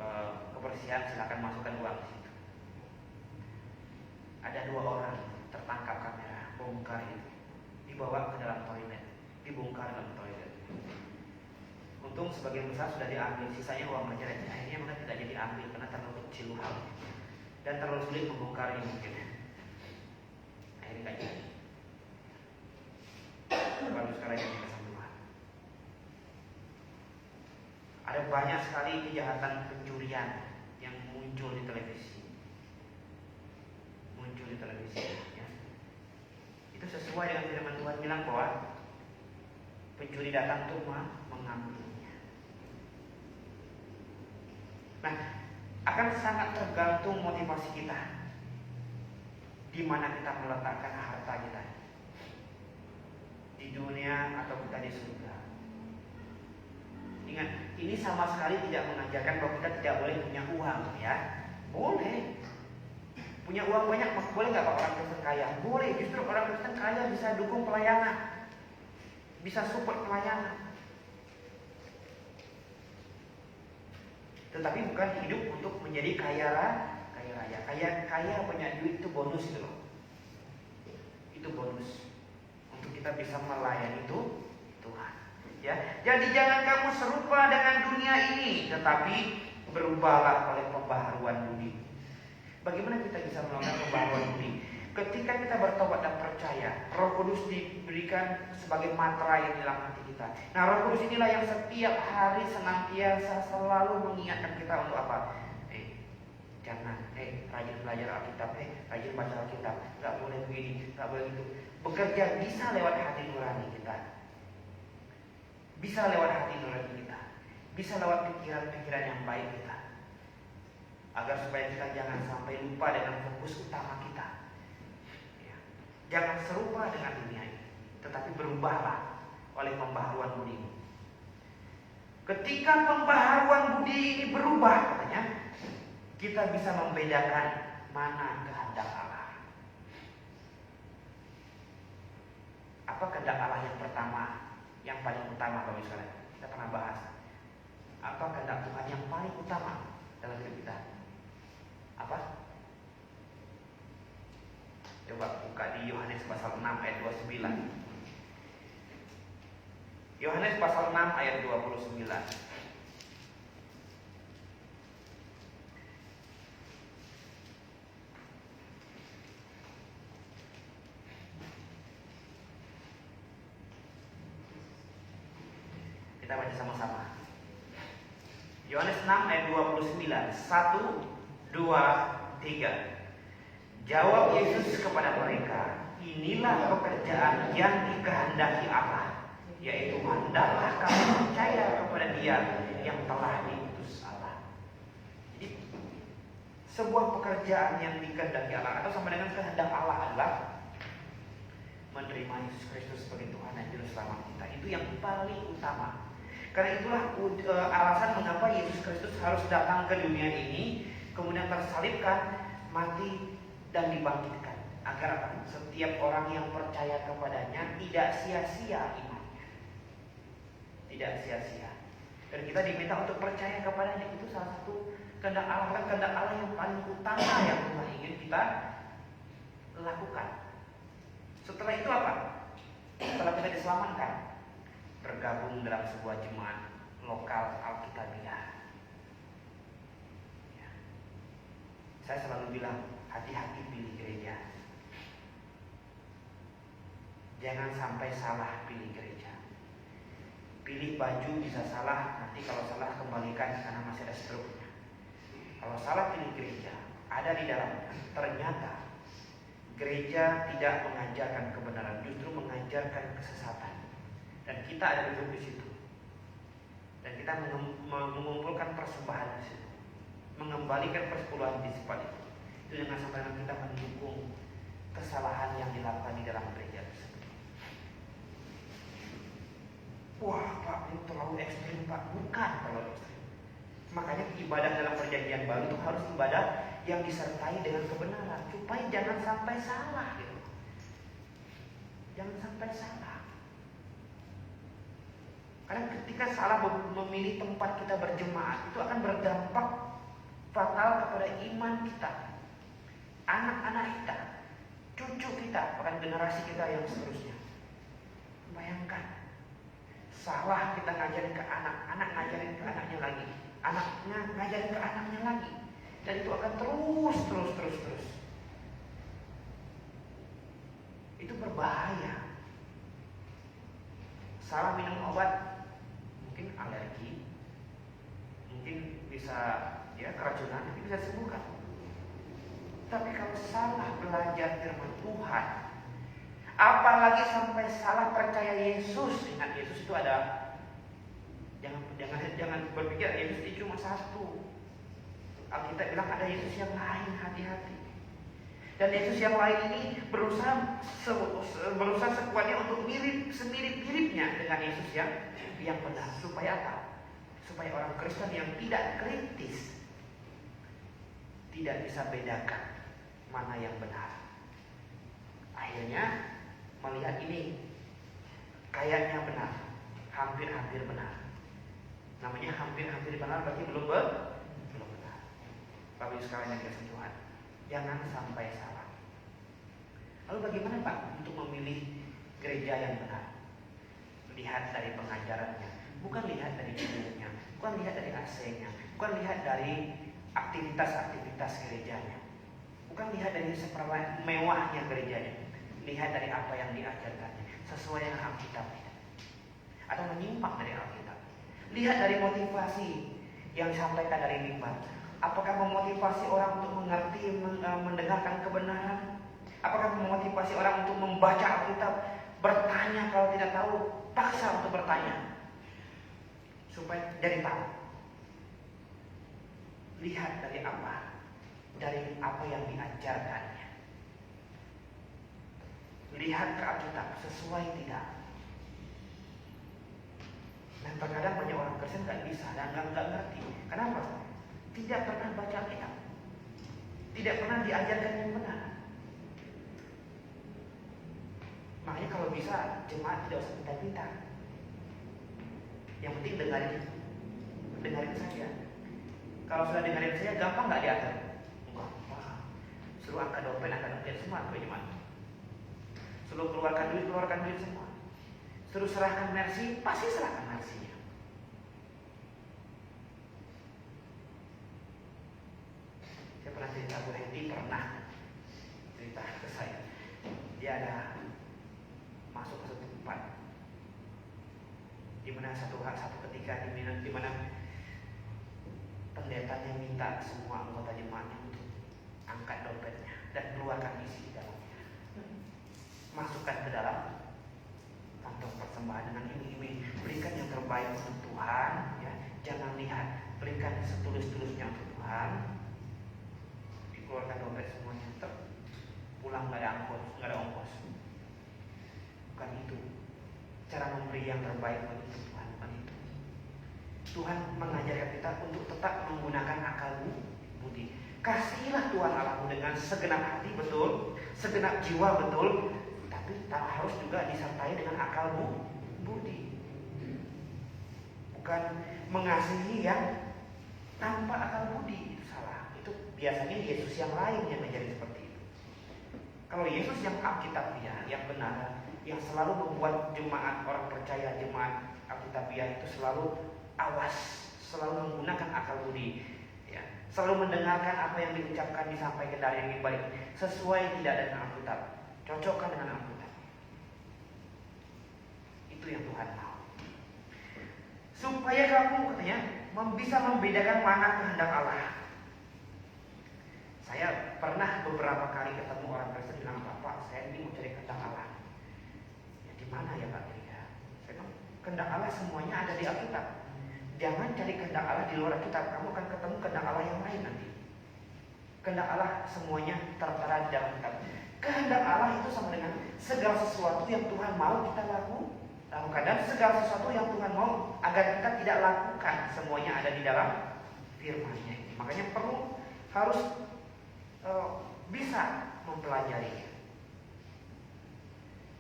kebersihan, silakan masukkan uang di situ. Ada 2 orang tertangkap kamera, bongkar itu, dibawa ke dalam toilet, dibongkar dalam toilet. Untung sebagian besar sudah diambil, sisanya uang receh-receh. Akhirnya mereka tidak jadi ambil karena terlalu kecil hal dan terlalu sulit membongkarnya mungkin. Akhirnya tidak jadi. Baru sekarang yang dikasih Tuhan. ada banyak sekali kejahatan pencurian yang muncul di televisi. Ya. Itu sesuai dengan firman Tuhan bilang bahwa pencuri datang untuk mengambilnya. Nah, akan sangat tergantung motivasi kita, di mana kita meletakkan harta kita, di dunia atau kita di surga. Ingat, ini sama sekali tidak mengajarkan bahwa kita tidak boleh punya uang, ya. Boleh. Punya uang banyak, boleh nggak Pak orang Kristen kaya? Boleh, justru orang Kristen kaya bisa dukung pelayanan, bisa support pelayanan. Tetapi bukan hidup untuk menjadi kaya raya. Kaya punya duit itu bonus itu loh. Itu bonus untuk kita bisa melayani itu Tuhan. Ya, jadi jangan kamu serupa dengan dunia ini, tetapi berubahlah oleh pembaharuan budi. Bagaimana kita bisa melakukan pembaharuan budi? Ketika kita bertobat dan percaya, Roh Kudus diberikan sebagai mantra yang di dalam hati kita. Nah, Roh Kudus inilah yang setiap hari senantiasa selalu mengingatkan kita untuk apa? Jangan, rajin belajar Alkitab, rajin baca Alkitab, nggak boleh begini, nggak boleh gitu. Bekerja bisa lewat hati nurani kita, bisa lewat hati nurani kita, bisa lewat pikiran-pikiran yang baik kita, agar supaya kita jangan sampai lupa dengan fokus utama kita. Jangan serupa dengan dunia ini, tetapi berubahlah oleh pembaharuan budimu. Ketika pembaharuan budi ini berubah, katanya, kita bisa membedakan mana kehendak Allah. Apa kehendak Allah yang pertama, yang paling utama Bapak Ibu sekalian? Kita pernah bahas. Apa kehendak Tuhan yang paling utama dalam hidup kita? Apa? Coba buka di Yohanes pasal 6 ayat 29. Yohanes pasal 6 ayat 29. Kita baca sama-sama. Yohanes 6 ayat 29. 1, 2, 3. Jawab Yesus kepada mereka, inilah pekerjaan yang dikehendaki Allah, yaitu hendaklah kamu percaya kepada Dia yang telah diutus Allah. Jadi sebuah pekerjaan yang dikehendaki Allah atau sama dengan kehendak Allah adalah menerima Yesus Kristus sebagai Tuhan dan Juru Selamat kita. Itu yang paling utama. Karena itulah alasan mengapa Yesus Kristus harus datang ke dunia ini, kemudian tersalibkan, mati, dan dibangkitkan. Agar apa? Setiap orang yang percaya kepadanya tidak sia-sia imannya. Tidak sia-sia. Dan kita diminta untuk percaya kepadanya. Itu salah satu kehendak Allah. Kehendak Allah yang paling utama yang Tuhan ingin kita lakukan. Setelah itu apa? Setelah kita diselamatkan, bergabung dalam sebuah jemaat lokal Alkitabiah. Ya. Saya selalu bilang, hati-hati pilih gereja. Jangan sampai salah pilih gereja. Pilih baju bisa salah, nanti kalau salah kembalikan karena masih ada struknya. Kalau salah pilih gereja, ada di dalamnya, ternyata gereja tidak mengajarkan kebenaran, justru mengajarkan kesesatan. Dan kita ada duduk di situ. Dan kita mengumpulkan persembahan di situ, mengembalikan persepuluhan di sifat itu. Itu jangan sampai kita mendukung kesalahan yang dilakukan di dalam gereja tersebut. Wah Pak, itu terlalu ekstrim Pak. Bukan terlalu ekstrim. Makanya ibadah dalam perjanjian baru itu harus ibadah yang disertai dengan kebenaran, supaya jangan sampai salah gitu. Jangan sampai salah. Karena ketika salah memilih tempat kita berjemaat, itu akan berdampak fatal kepada iman kita, anak-anak kita, cucu kita, bahkan generasi kita yang seterusnya. Bayangkan, salah kita ngajarin ke anak, anak ngajarin ke anaknya lagi, anaknya ngajarin ke anaknya lagi, dan itu akan terus. Itu berbahaya. Salah minum obat, mungkin alergi, mungkin bisa ya keracunan, tapi bisa disembuhkan. Tapi kalau salah belajar firman Tuhan, apalagi sampai salah percaya Yesus, ingat Yesus itu ada, jangan berpikir Yesus itu cuma satu. Alkitab bilang ada Yesus yang lain, hati-hati. Dan Yesus yang lain ini berusaha sekuatnya untuk semirip-miripnya dengan Yesus yang benar. Supaya apa? Supaya orang Kristen yang tidak kritis tidak bisa bedakan mana yang benar. Akhirnya melihat ini kayaknya benar, hampir-hampir benar. Namanya hampir-hampir benar berarti belum benar. Bapak Ibu sekalian yang dikasihi Tuhan, jangan sampai salah. Lalu bagaimana Pak untuk memilih gereja yang benar? Lihat dari pengajarannya, bukan lihat dari judulnya, bukan lihat dari AC-nya, bukan lihat dari aktivitas-aktivitas gerejanya, bukan lihat dari seperti mewahnya gerejanya. Lihat dari apa yang diajarkannya, sesuai dengan Alkitab atau menyimpang dari Alkitab. Lihat dari motivasi yang disampaikan dari mimbar. Apakah memotivasi orang untuk mengerti, mendengarkan kebenaran? Apakah memotivasi orang untuk membaca Alkitab, bertanya kalau tidak tahu, paksa untuk bertanya supaya jadi tahu. Lihat dari apa? Dari apa yang diajarkannya. Lihat ke Alkitab sesuai tidak. Dan terkadang banyak orang Kristen nggak bisa dan nggak ngerti. Kenapa? Tidak pernah baca Alkitab, tidak pernah diajarkan yang benar. Makanya kalau bisa jemaat tidak usah pintar-pintar. Yang penting dengarin saja. Kalau sudah dengarin saja gampang nggak diatur? Gampang. Suruh angkat dompet semua ke jemaat. Suruh keluarkan duit semua. Suruh serahkan mercy, pasti serahkan mercy-nya. Saya pernah cerita, Bu Hedi pernah cerita ke saya. Dia ada masuk ke satu tempat di mana satu ketika di mana pendetanya minta semua anggota jemaatnya untuk angkat dompetnya dan keluarkan isi di dalamnya. Masukkan ke dalam kantong persembahan dengan iming-iming, berikan yang terbaik untuk Tuhan, ya. Jangan lihat, berikan setulus-tulusnya untuk Tuhan. Dikeluarkan dompet semuanya, pulang nggak ada ongkos. Bukan itu cara memberi yang terbaik untuk Tuhan, bukan itu. Tuhan mengajarkan kita untuk tetap menggunakan akal budi. Kasihilah Tuhan Allahmu dengan segenap hati, betul, segenap jiwa, betul, tapi harus juga disertai dengan akal budi. Bukan mengasihi yang tanpa akal budi. Biasanya Yesus yang lain yang menjadi seperti itu. Kalau Yesus yang Alkitabiah, yang benar, yang selalu membuat jemaat orang percaya, jemaat Alkitabiah itu selalu awas, selalu menggunakan akal budi, ya, selalu mendengarkan apa yang diucapkan, disampaikan dari yang baik, sesuai tidak dengan Alkitab, cocokkan dengan Alkitab. Itu yang Tuhan mau. Supaya kamu katanya bisa membedakan mana kehendak Allah. Saya pernah beberapa kali ketemu orang Kristen bilang, Bapak, saya ini mau cari kehendak Allah. Ya di mana ya Pak? Saya bilang, kehendak Allah semuanya ada di Alkitab. Jangan cari kehendak Allah di luar Alkitab, kamu akan ketemu kehendak Allah yang lain nanti. Kehendak Allah semuanya tertera di dalam kitab. Kehendak Allah itu sama dengan segala sesuatu yang Tuhan mau kita lakukan. Dan segala sesuatu yang Tuhan mau agar kita tidak lakukan, semuanya ada di dalam firman-Nya. Makanya harus bisa mempelajarinya.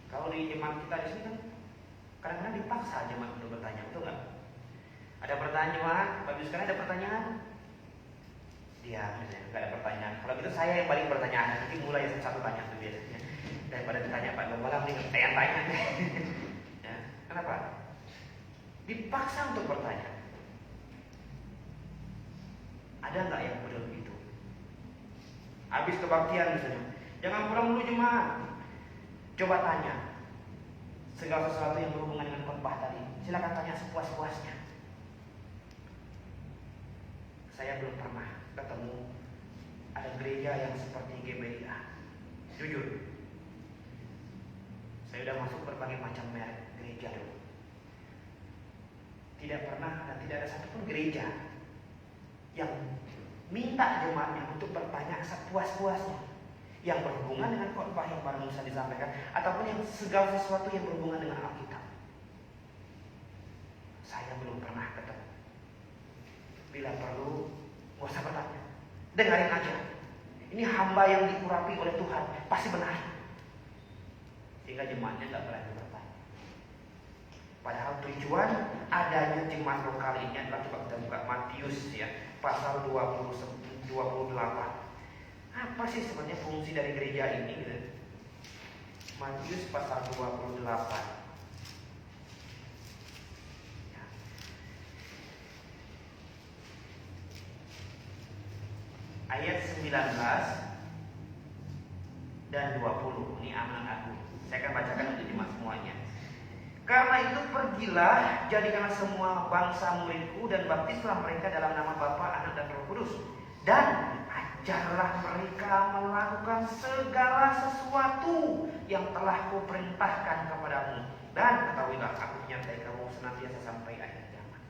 Kalau di jemaat kita di sini kan kadang-kadang dipaksa jemaat untuk bertanya, betul nggak? Ada pertanyaan, bagus sekali ada pertanyaan. Dia misalnya nggak ada pertanyaan. Kalau gitu saya yang balik pertanyaan, nanti mulai satu tanya tuh biasanya. Daripada ditanya Pak Gembala, mending tanya-tanya. Ya, kenapa? Dipaksa untuk bertanya. Ada nggak yang benar begitu? Habis kebaktian misalnya, jangan pulang dulu jemaat. Coba tanya segala sesuatu yang berhubungan dengan khotbah tadi. Silakan tanya sepuas-puasnya. saya belum pernah ketemu ada gereja yang seperti GBIA. Jujur, saya sudah masuk berbagai macam merek gereja dulu. Tidak pernah dan tidak ada satupun gereja yang minta jemaatnya untuk bertanya sepuas-puasnya yang berhubungan dengan khotbah yang baru bisa disampaikan, ataupun yang segala sesuatu yang berhubungan dengan Alkitab. Saya belum pernah ketemu. Bila perlu, gak usah bertanya, dengarin aja. Ini hamba yang diurapi oleh Tuhan, pasti benar. Sehingga jemaatnya gak berani bertanya. Padahal tujuan adanya jemaat lokal ini adalah, coba kita buka Matius ya, pasal 28. Apa sih sebenarnya fungsi dari gereja ini gitu? Matius pasal 28 ya. Ayat 19 dan 20. Ini amanat agung. Saya akan bacakan untuk jemaat semuanya. Karena itu pergilah, jadikanlah semua bangsa muridku dan baptislah mereka dalam nama Bapa, Anak dan Roh Kudus. Dan ajarlah mereka melakukan segala sesuatu yang telah kuperintahkan kepadamu. Dan ketahuilah, aku menyertai kamu senantiasa sampai akhir zaman.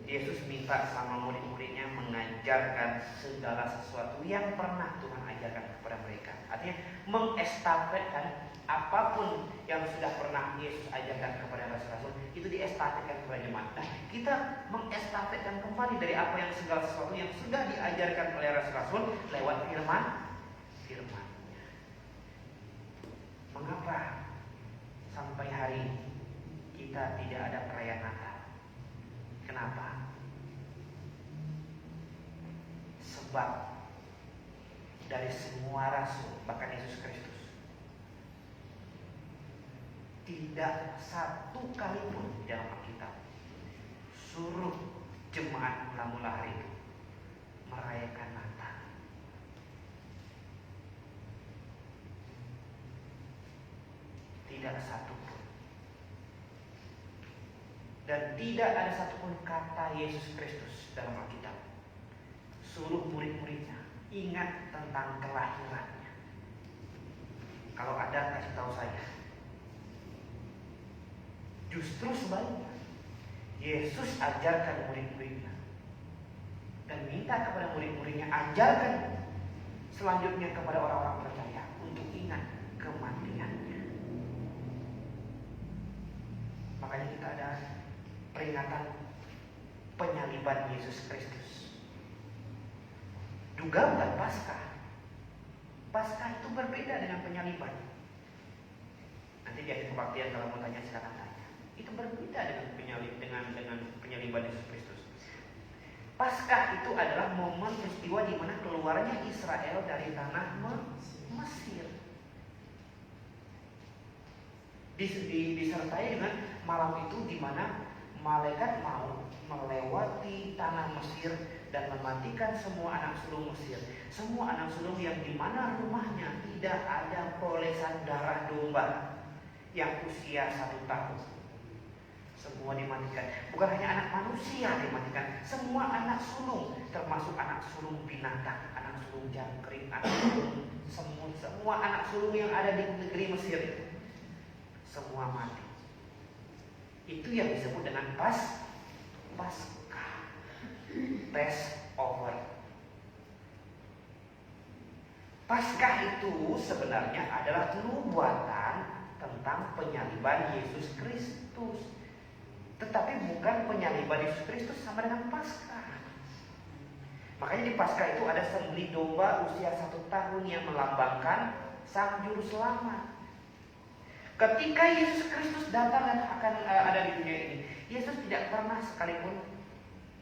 Yesus minta sama murid-muridnya mengajarkan segala sesuatu yang pernah Tuhan ajarkan kepada mereka. Artinya mengestafetkan apapun yang sudah pernah Yesus ajarkan kepada rasul-rasul, itu diestafetkan kepada jemaat. Nah, kita mengestafetkan kembali dari apa yang segala sesuatu yang sudah diajarkan oleh rasul-rasul lewat firman. Mengapa sampai hari ini kita tidak ada perayaan Natal? Kenapa? Sebab dari semua rasul, bahkan Yesus Kristus, tidak satu kali pun di dalam Alkitab suruh jemaat mula-mula hari itu merayakan Natal. Tidak satu pun. Dan tidak ada satupun kata Yesus Kristus dalam Alkitab suruh murid-muridnya ingat tentang kelahirannya. Kalau ada, kasih tahu saya. Justru sebaliknya, Yesus ajarkan murid-muridnya dan minta kepada murid-muridnya ajarkan selanjutnya kepada orang-orang percaya untuk ingat kematiannya. Makanya kita ada peringatan penyaliban Yesus Kristus. Juga bukan Paskah. Paskah itu berbeda dengan penyaliban. Nanti di akhir kebaktian kalau mau tanya silakan tanya. Itu berbeda dengan penyaliban Yesus Kristus. Paskah itu adalah momen peristiwa di mana keluarnya Israel dari tanah Mesir. Disertai dengan malam itu di mana malaikat maut melewati tanah Mesir dan mematikan semua anak sulung Mesir. Semua anak sulung yang di mana rumahnya tidak ada perolesan darah domba yang usia 1 tahun. Semua dimatikan. Bukan hanya anak manusia dimatikan, semua anak sulung, termasuk anak sulung binatang, anak sulung jangkrik, anak sulung semut, semua anak sulung yang ada di negeri Mesir itu semua mati. Itu yang disebut dengan Paskah, Passover. Paskah itu sebenarnya adalah nubuatan tentang penyaliban Yesus Kristus. Tetapi bukan penyaliban Yesus Kristus sama dengan Paskah. Makanya di Paskah itu ada sembelih domba usia 1 tahun yang melambangkan Sang Juru Selamat. Ketika Yesus Kristus datang dan akan ada di dunia ini, Yesus tidak pernah sekalipun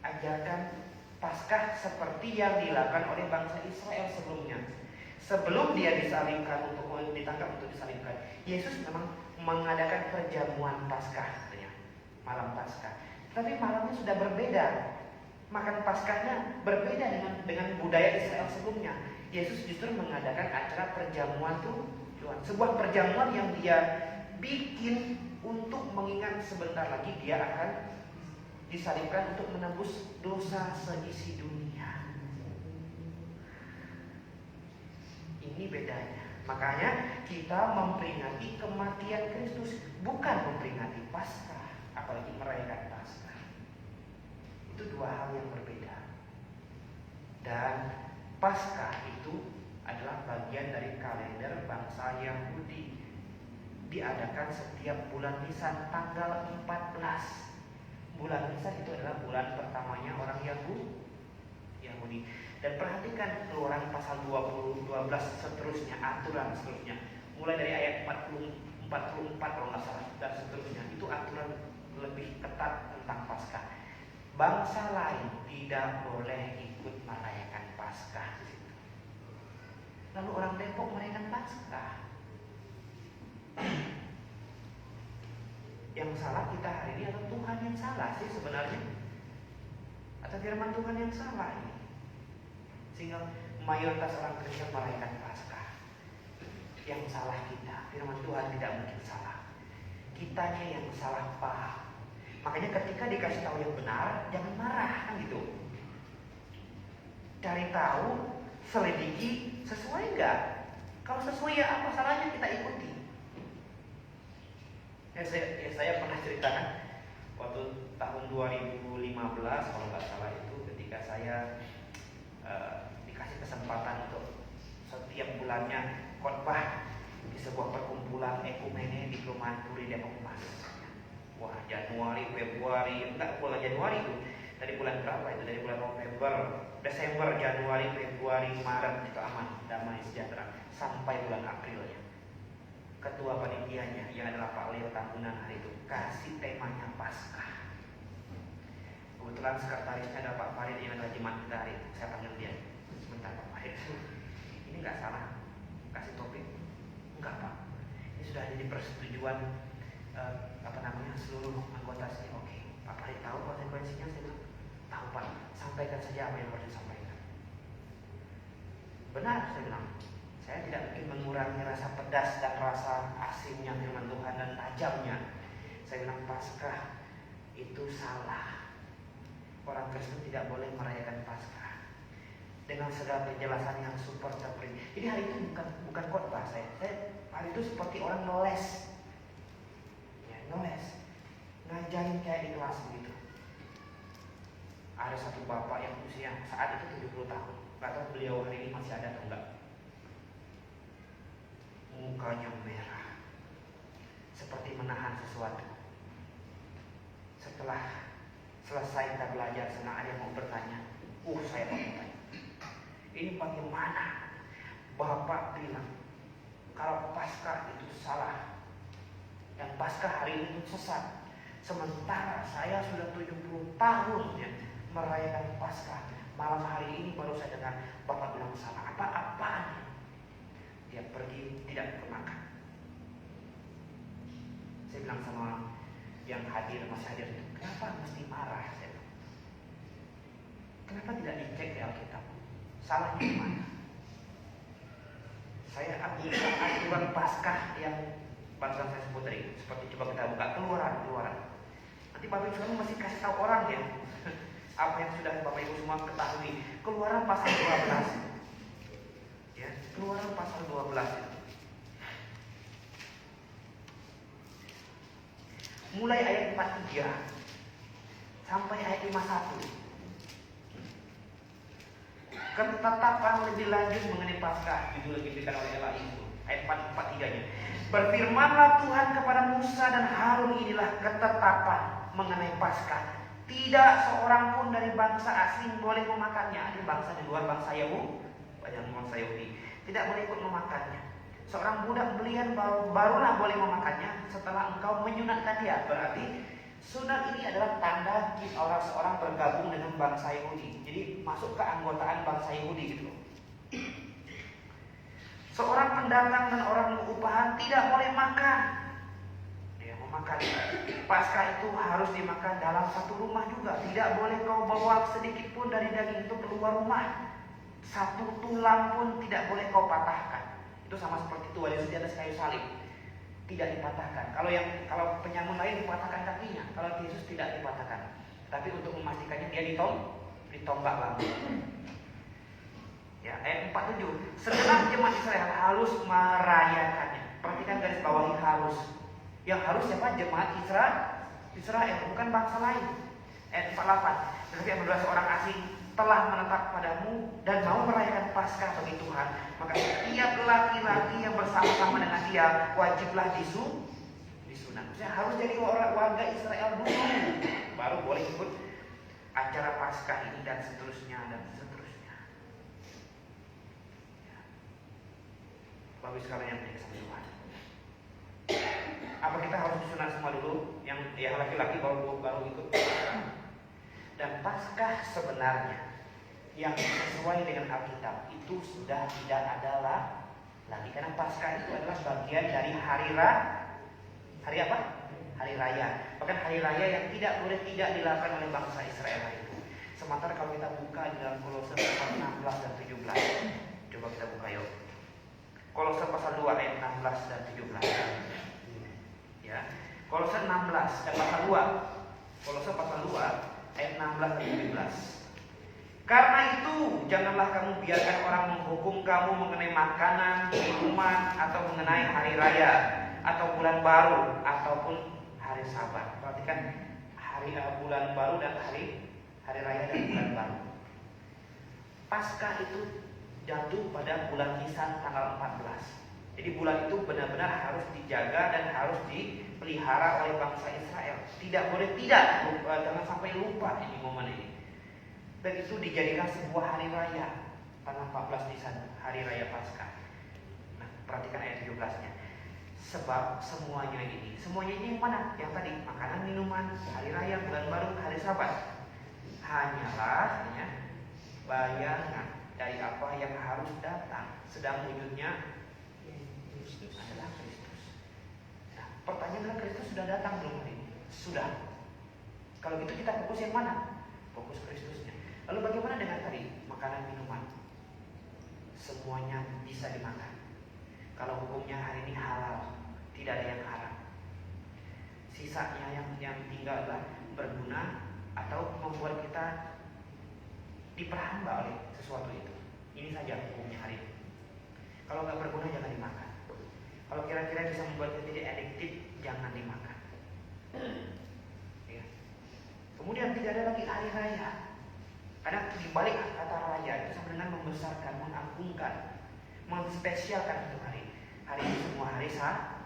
ajarkan Paskah seperti yang dilakukan oleh bangsa Israel sebelumnya. Sebelum dia disalibkan untuk ditangkap untuk disalibkan, Yesus memang mengadakan perjamuan Paskah, malam Paskah. Tapi malamnya sudah berbeda. Makan Paskahnya berbeda dengan budaya Israel sebelumnya. Yesus justru mengadakan acara perjamuan Tuhan, sebuah perjamuan yang dia bikin untuk mengingat sebentar lagi dia akan disalibkan untuk menebus dosa seisi dunia. Ini bedanya. Makanya kita memperingati kematian Kristus, bukan memperingati Paskah, apalagi merayakan Paskah. Itu dua hal yang berbeda. Dan Paskah itu adalah bagian dari kalender bangsa Yahudi. Diadakan setiap bulan Nisan tanggal 14. Bulan Nisan itu adalah bulan pertamanya orang Yahudi. Dan perhatikan Keluaran pasal 12 seterusnya, aturan seterusnya. Mulai dari ayat 44 kalau nggak salah dan seterusnya. Itu aturan lebih ketat tentang Paskah. Bangsa lain tidak boleh ikut merayakan Paskah. Lalu orang Depok merayakan Paskah. Yang salah kita hari ini atau Tuhan yang salah sih sebenarnya? Atau firman Tuhan yang salah ini? Sehingga mayoritas orang Kristen merayakan Paskah. Yang salah kita, firman Tuhan tidak mungkin salah. Kitanya yang salah paham. Makanya ketika dikasih tahu yang benar, jangan marah, kan gitu. Cari tahu, selidiki, sesuai enggak? Kalau sesuai ya apa salahnya kita ikuti. Saya pernah ceritakan waktu tahun 2015 kalau nggak salah itu ketika saya dikasih kesempatan untuk setiap bulannya khotbah di sebuah perkumpulan ekumene di Perumahan Puri Depok Mas. Wah, Januari, Februari, enggak bulan Januari itu. Dari bulan berapa itu? Dari bulan November, Desember, Januari, Februari, Maret itu aman, damai, sejahtera sampai bulan April ya. Ketua panitianya yang adalah Pak Leo Tambunan hari itu kasih temanya Paskah. Kebetulan sekretarisnya ada Pak Farid yang adalah jemaat kita hari itu. Saya panggil dia. Sebentar Pak Farid. Ini nggak salah kasih topik? Enggak Pak. Ini sudah jadi persetujuan seluruh anggota sini. Oke, Pak Farid tahu konsekuensinya? Saya bilang tahu Pak. Sampaikan saja apa yang harus disampaikan. Benar saya bilang. Saya tidak mungkin mengurangi rasa pedas dan rasa asinnya firman Tuhan dan tajamnya. Saya bilang Paskah itu salah. Orang Kristen tidak boleh merayakan Paskah. Dengan segala penjelasan yang super terperinci. Jadi hari itu bukan khotbah saya. Hari itu seperti orang ngeles. Ya, ngeles. Ngajarin kayak di kelas begitu. Ada satu bapak yang usia saat itu 70 tahun. Gak tahu beliau hari ini masih ada atau enggak. Mukanya merah seperti menahan sesuatu. Setelah selesai kita belajar, senang ada yang mau bertanya. Saya mau bertanya, ini bagaimana? Bapak bilang kalau Paskah itu salah dan Paskah hari ini itu sesat. Sementara saya sudah 70 tahun ya, merayakan Paskah. Malam hari ini baru saya dengar Bapak bilang salah. Apa-apaan? Dia pergi tidak makan. Saya bilang sama yang masih hadir itu, kenapa mesti marah? Saya bilang, kenapa tidak dicek di Alkitab? Salahnya di mana? Saya ambil aturan Paskah yang barusan saya sebut tadi, seperti coba kita buka Keluaran. Nanti Bapak Ibu semua masih kasih tahu orang ya, apa yang sudah Bapak Ibu semua ketahui. Keluaran pasal 12. Ya, Keluaran pasal 12. Mulai ayat 43 sampai ayat 51. Ketetapan lebih lanjut mengenai Paskah, judul yang diberikan oleh Ella itu. Ayat 43-nya. Berfirmanlah Tuhan kepada Musa dan Harun, inilah ketetapan mengenai Paskah. Tidak seorang pun dari bangsa asing boleh memakannya. Ini bangsa di luar bangsa Yahudi. Tidak boleh ikut memakannya. Seorang budak belian barulah boleh memakannya setelah engkau menyunatkan dia. Berarti sunat ini adalah tanda seorang bergabung dengan bangsa Yahudi. Jadi masuk ke anggotaan bangsa Yahudi gitu. Seorang pendatang dan orang upahan tidak boleh makan. Dia memakan Paskah itu harus dimakan dalam satu rumah juga. Tidak boleh kau bawa sedikit pun dari daging itu keluar rumah. Satu tulang pun tidak boleh kau patahkan. Itu sama seperti Tuhan Yesus di atas kayu salib, tidak dipatahkan. Kalau penyamun lain dipatahkan kakinya, kalau Yesus tidak dipatahkan. tapi untuk memastikannya dia ditombak lagi. Ya, ayat 47. Segenap jemaat Israel harus merayakannya. Perhatikan garis bawahi harus. Yang harus siapa? Jemaat Israel, bukan bangsa lain. Ayat 48. Tetapi apabila seorang asing telah menetap padamu dan mau merayakan Paskah bagi Tuhan, maka setiap laki-laki yang bersama-sama dengan dia wajiblah disunat. Maksudnya harus jadi warga Israel dulu, baru boleh ikut acara Paskah ini dan seterusnya dan seterusnya. Ya. Bagus sekali yang dikasih Tuhan. Apa kita harus disunat semua dulu? Yang laki-laki baru ikut. Dan Paskah sebenarnya yang sesuai dengan Alkitab itu sudah tidak ada lagi, karena Paskah itu adalah bagian dari hari apa? Hari raya. Bahkan hari raya yang tidak boleh tidak dilakukan oleh bangsa Israel itu. Sementara kalau kita buka di dalam Kolose pasal 16 dan 17. Coba kita buka yuk. Kolose pasal 2 ayat 16 dan 17. Ya. Kolose 16 dan pasal 2. Kolose pasal 2 ayat 16 dan 17. Karena itu janganlah kamu biarkan orang menghukum kamu mengenai makanan, minuman, atau mengenai hari raya, atau bulan baru, ataupun hari Sabat. Perhatikan bulan baru dan hari raya dan bulan baru. Paskah itu jatuh pada bulan Nisan tanggal 14. Jadi bulan itu benar-benar harus dijaga dan harus dipelihara oleh bangsa Israel. Tidak boleh tidak, jangan sampai lupa ini momen ini. Dan itu dijadikan sebuah hari raya tanggal 14 Nisan, hari raya Paskah. Nah, perhatikan ayat 17-nya. Sebab semuanya ini yang mana? Yang tadi makanan, minuman, hari raya, bulan baru, hari Sabat. Hanyalah bayangan dari apa yang harus datang, sedang wujudnya adalah Kristus. Nah, pertanyaan adalah Kristus sudah datang belum hari ini? Sudah. Kalau gitu kita fokus yang mana? Fokus Kristusnya. Lalu bagaimana dengan tadi makanan minuman? Semuanya bisa dimakan. Kalau hukumnya hari ini halal, tidak ada yang haram. Sisanya yang tinggal adalah berguna atau membuat kita diperhamba oleh sesuatu itu. Ini saja hukumnya hari ini. Kalau nggak berguna jangan dimakan. Kalau kira-kira bisa membuat kita jadi adiktif, jangan dimakan. Ya. Kemudian tidak ada lagi hari raya. Karena di balik kata raya itu sama dengan membesarkan, mengagungkan, menspesialkan itu hari. Hari ini semua hari sama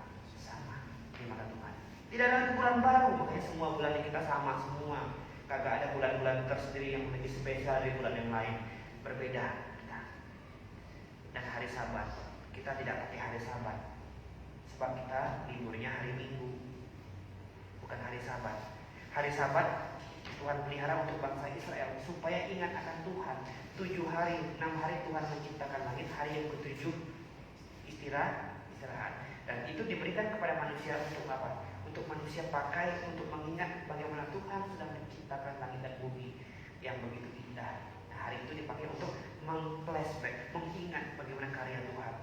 di mata Tuhan. Tidak ada lagi bulan baru, makanya semua bulan kita sama semua. Kagak ada bulan-bulan tersendiri yang lebih spesial dari bulan yang lain. Berbeda kita. Dan hari Sabat, kita tidak pakai hari Sabat. Sebab kita liburnya hari Minggu, bukan hari Sabat. Hari Sabat Tuhan pelihara untuk bangsa Israel supaya ingat akan Tuhan. 7 hari, 6 hari Tuhan menciptakan langit, hari yang ke-7 istirahat. Dan itu diberikan kepada manusia untuk apa? Untuk manusia pakai untuk mengingat bagaimana Tuhan sudah menciptakan langit dan bumi yang begitu indah. Nah, hari itu dipakai untuk meng-flashback, mengingat bagaimana karya Tuhan.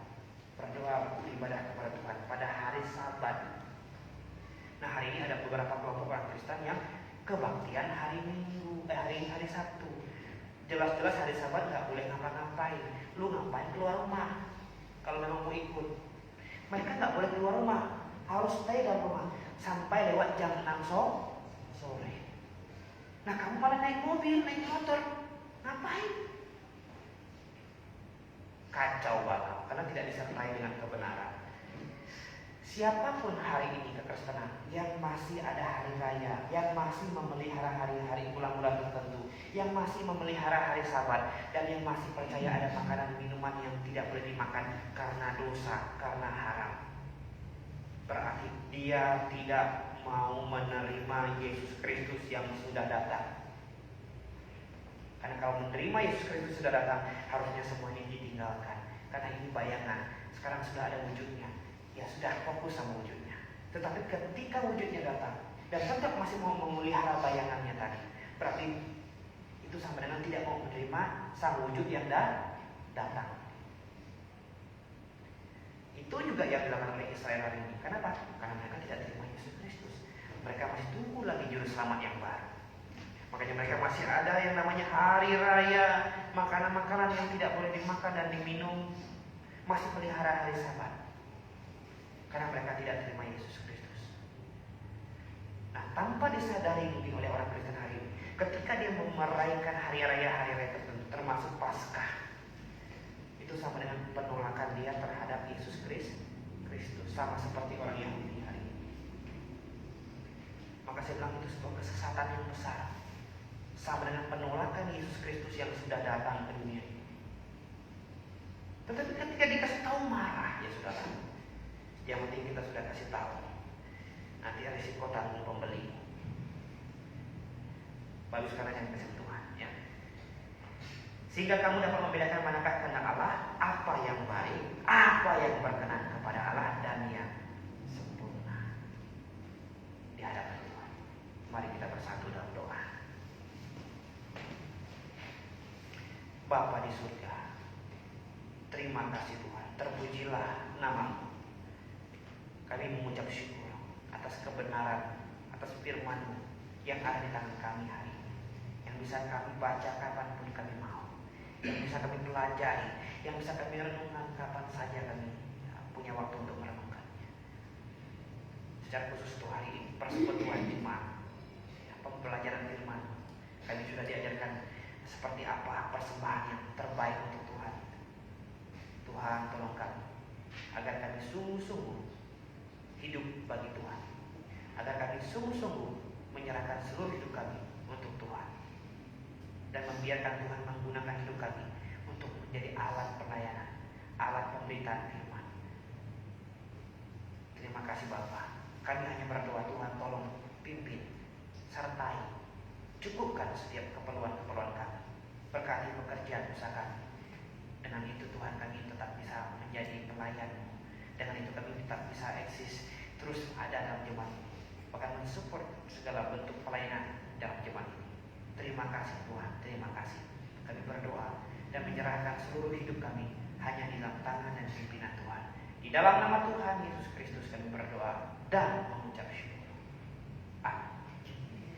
Berdoa, beribadah kepada Tuhan pada hari Sabat. Nah, hari ini ada beberapa kelompok orang Kristen yang kebaktian hari Minggu, hari Sabtu. Jelas-jelas hari Sabat nggak boleh ngapa-ngapain. Lu ngapain keluar rumah? Kalau memang mau ikut, mereka nggak boleh keluar rumah, harus stay dalam rumah sampai lewat jam 6 sore. Nah, kamu malah naik mobil, naik motor, ngapain? Kacau banget, karena tidak disertai dengan kebenaran. Siapapun hari ini kekristenan yang masih ada hari raya, yang masih memelihara hari-hari bulan-bulan tertentu, yang masih memelihara hari Sabat, dan yang masih percaya ada makanan minuman yang tidak boleh dimakan karena dosa, karena haram, berarti dia tidak mau menerima Yesus Kristus yang sudah datang. Karena kalau menerima Yesus Kristus sudah datang, harusnya semuanya ditinggalkan. Karena ini bayangan, sekarang sudah ada wujudnya. Ya sudah, fokus sama wujudnya. Tetapi ketika wujudnya datang dan tetap masih mau memelihara bayangannya tadi, berarti itu sama dengan tidak mau menerima sang wujud yang datang. Itu juga yang dilakukan oleh Israel hari ini. Kenapa? Karena mereka tidak terima Yesus Kristus. Mereka masih tunggu lagi juru selamat yang baru. Makanya mereka masih ada yang namanya hari raya, makanan-makanan yang tidak boleh dimakan dan diminum, masih pelihara hari Sabat. Karena mereka tidak terima Yesus Kristus. Nah, tanpa disadari mungkin oleh orang Kristen hari ini, ketika dia merayakan hari raya tertentu, termasuk Paskah, itu sama dengan penolakan dia terhadap Yesus Kristus, sama seperti orang Yahudi hari ini. Maka saya bilang itu sebuah kesesatan yang besar, sama dengan penolakan Yesus Kristus yang sudah datang ke dunia ini. Tetapi ketika dikasih tahu marah, ya saudara. Yang penting kita sudah kasih tahu. Nanti risiko tanggung pembeli. Bagus karena yang kasih Tuhan, ya. Sehingga kamu dapat membedakan manakah kehendak Allah, apa yang baik, apa yang berkenan kepada Allah, dan yang sempurna di hadapan Tuhan. Mari kita bersatu dalam doa. Bapa di surga, terima kasih Tuhan, terpujilah nama-Mu. Kami mengucap syukur atas kebenaran, atas firman-Mu yang ada di tangan kami hari ini, yang bisa kami baca kapanpun kami mau, yang bisa kami pelajari, yang bisa kami renungkan kapan saja kami punya waktu untuk merenungkannya. Secara khusus untuk hari ini, persekutuan jemaat, pembelajaran firman, kami sudah diajarkan seperti apa persembahan yang terbaik untuk Tuhan. Tuhan tolong kami agar kami sungguh-sungguh hidup bagi Tuhan, agar kami sungguh-sungguh menyerahkan seluruh hidup kami untuk Tuhan, dan membiarkan Tuhan menggunakan hidup kami untuk menjadi alat pelayanan, alat pemberitaan firman. Terima kasih Bapa. Kami hanya berdoa, Tuhan tolong pimpin, sertai, cukupkan setiap keperluan-keperluan kami, berkati pekerjaan usaha kami. Dengan itu Tuhan, kami tetap bisa menjadi pelayan. Dengan itu kami tetap bisa eksis terus ada dalam jemaat ini, bahkan mensupport segala bentuk pelayanan dalam jemaat ini. Terima kasih Tuhan, terima kasih. Kami berdoa dan menyerahkan seluruh hidup kami hanya di dalam tangan dan pimpinan Tuhan. Di dalam nama Tuhan Yesus Kristus kami berdoa dan mengucap syukur. Amin.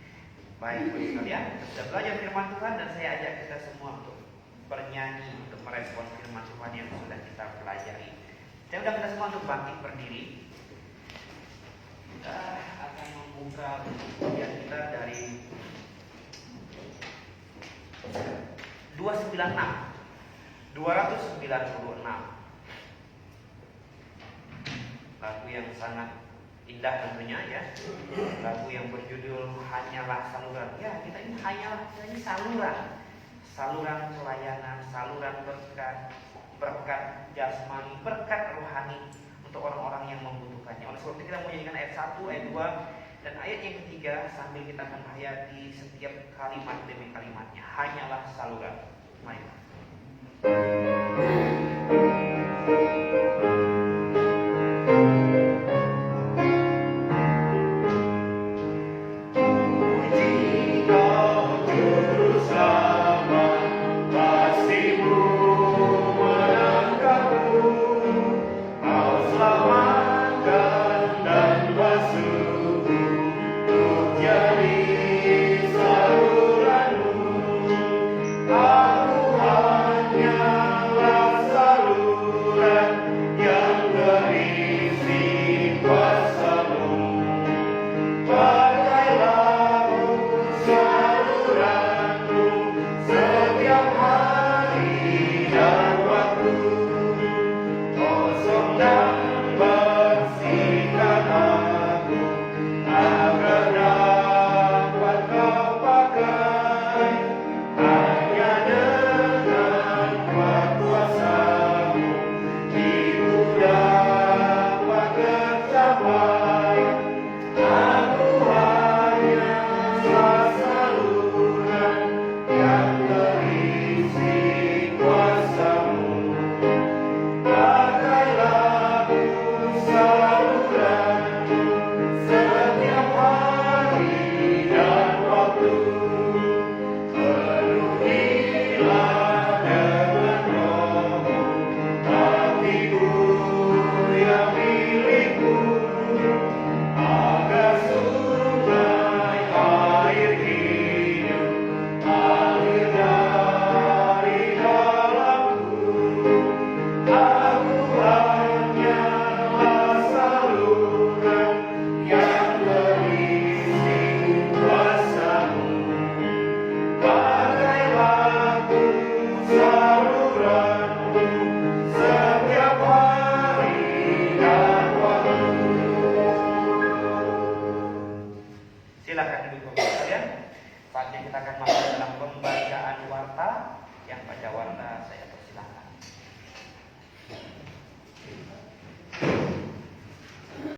Baik, Bapak sekalian, kita sudah belajar firman Tuhan, dan saya ajak kita semua untuk bernyanyi untuk merespon firman Tuhan yang sudah kita pelajari. Saya undang kita semua untuk bangkit berdiri. Kita akan membuka buku kita dari 296. Lagu yang sangat indah tentunya, ya. Lagu yang berjudul Hanyalah Saluran. Ya, kita ini saluran. Saluran pelayanan, saluran berkat jasmani, berkat rohani untuk orang-orang yang membutuhkannya. Oleh sebab itu kita menyanyikan ayat 1, ayat 2, dan ayat yang ketiga sambil kita menghayati setiap kalimat demi kalimatnya. Hanyalah saluran. Mari.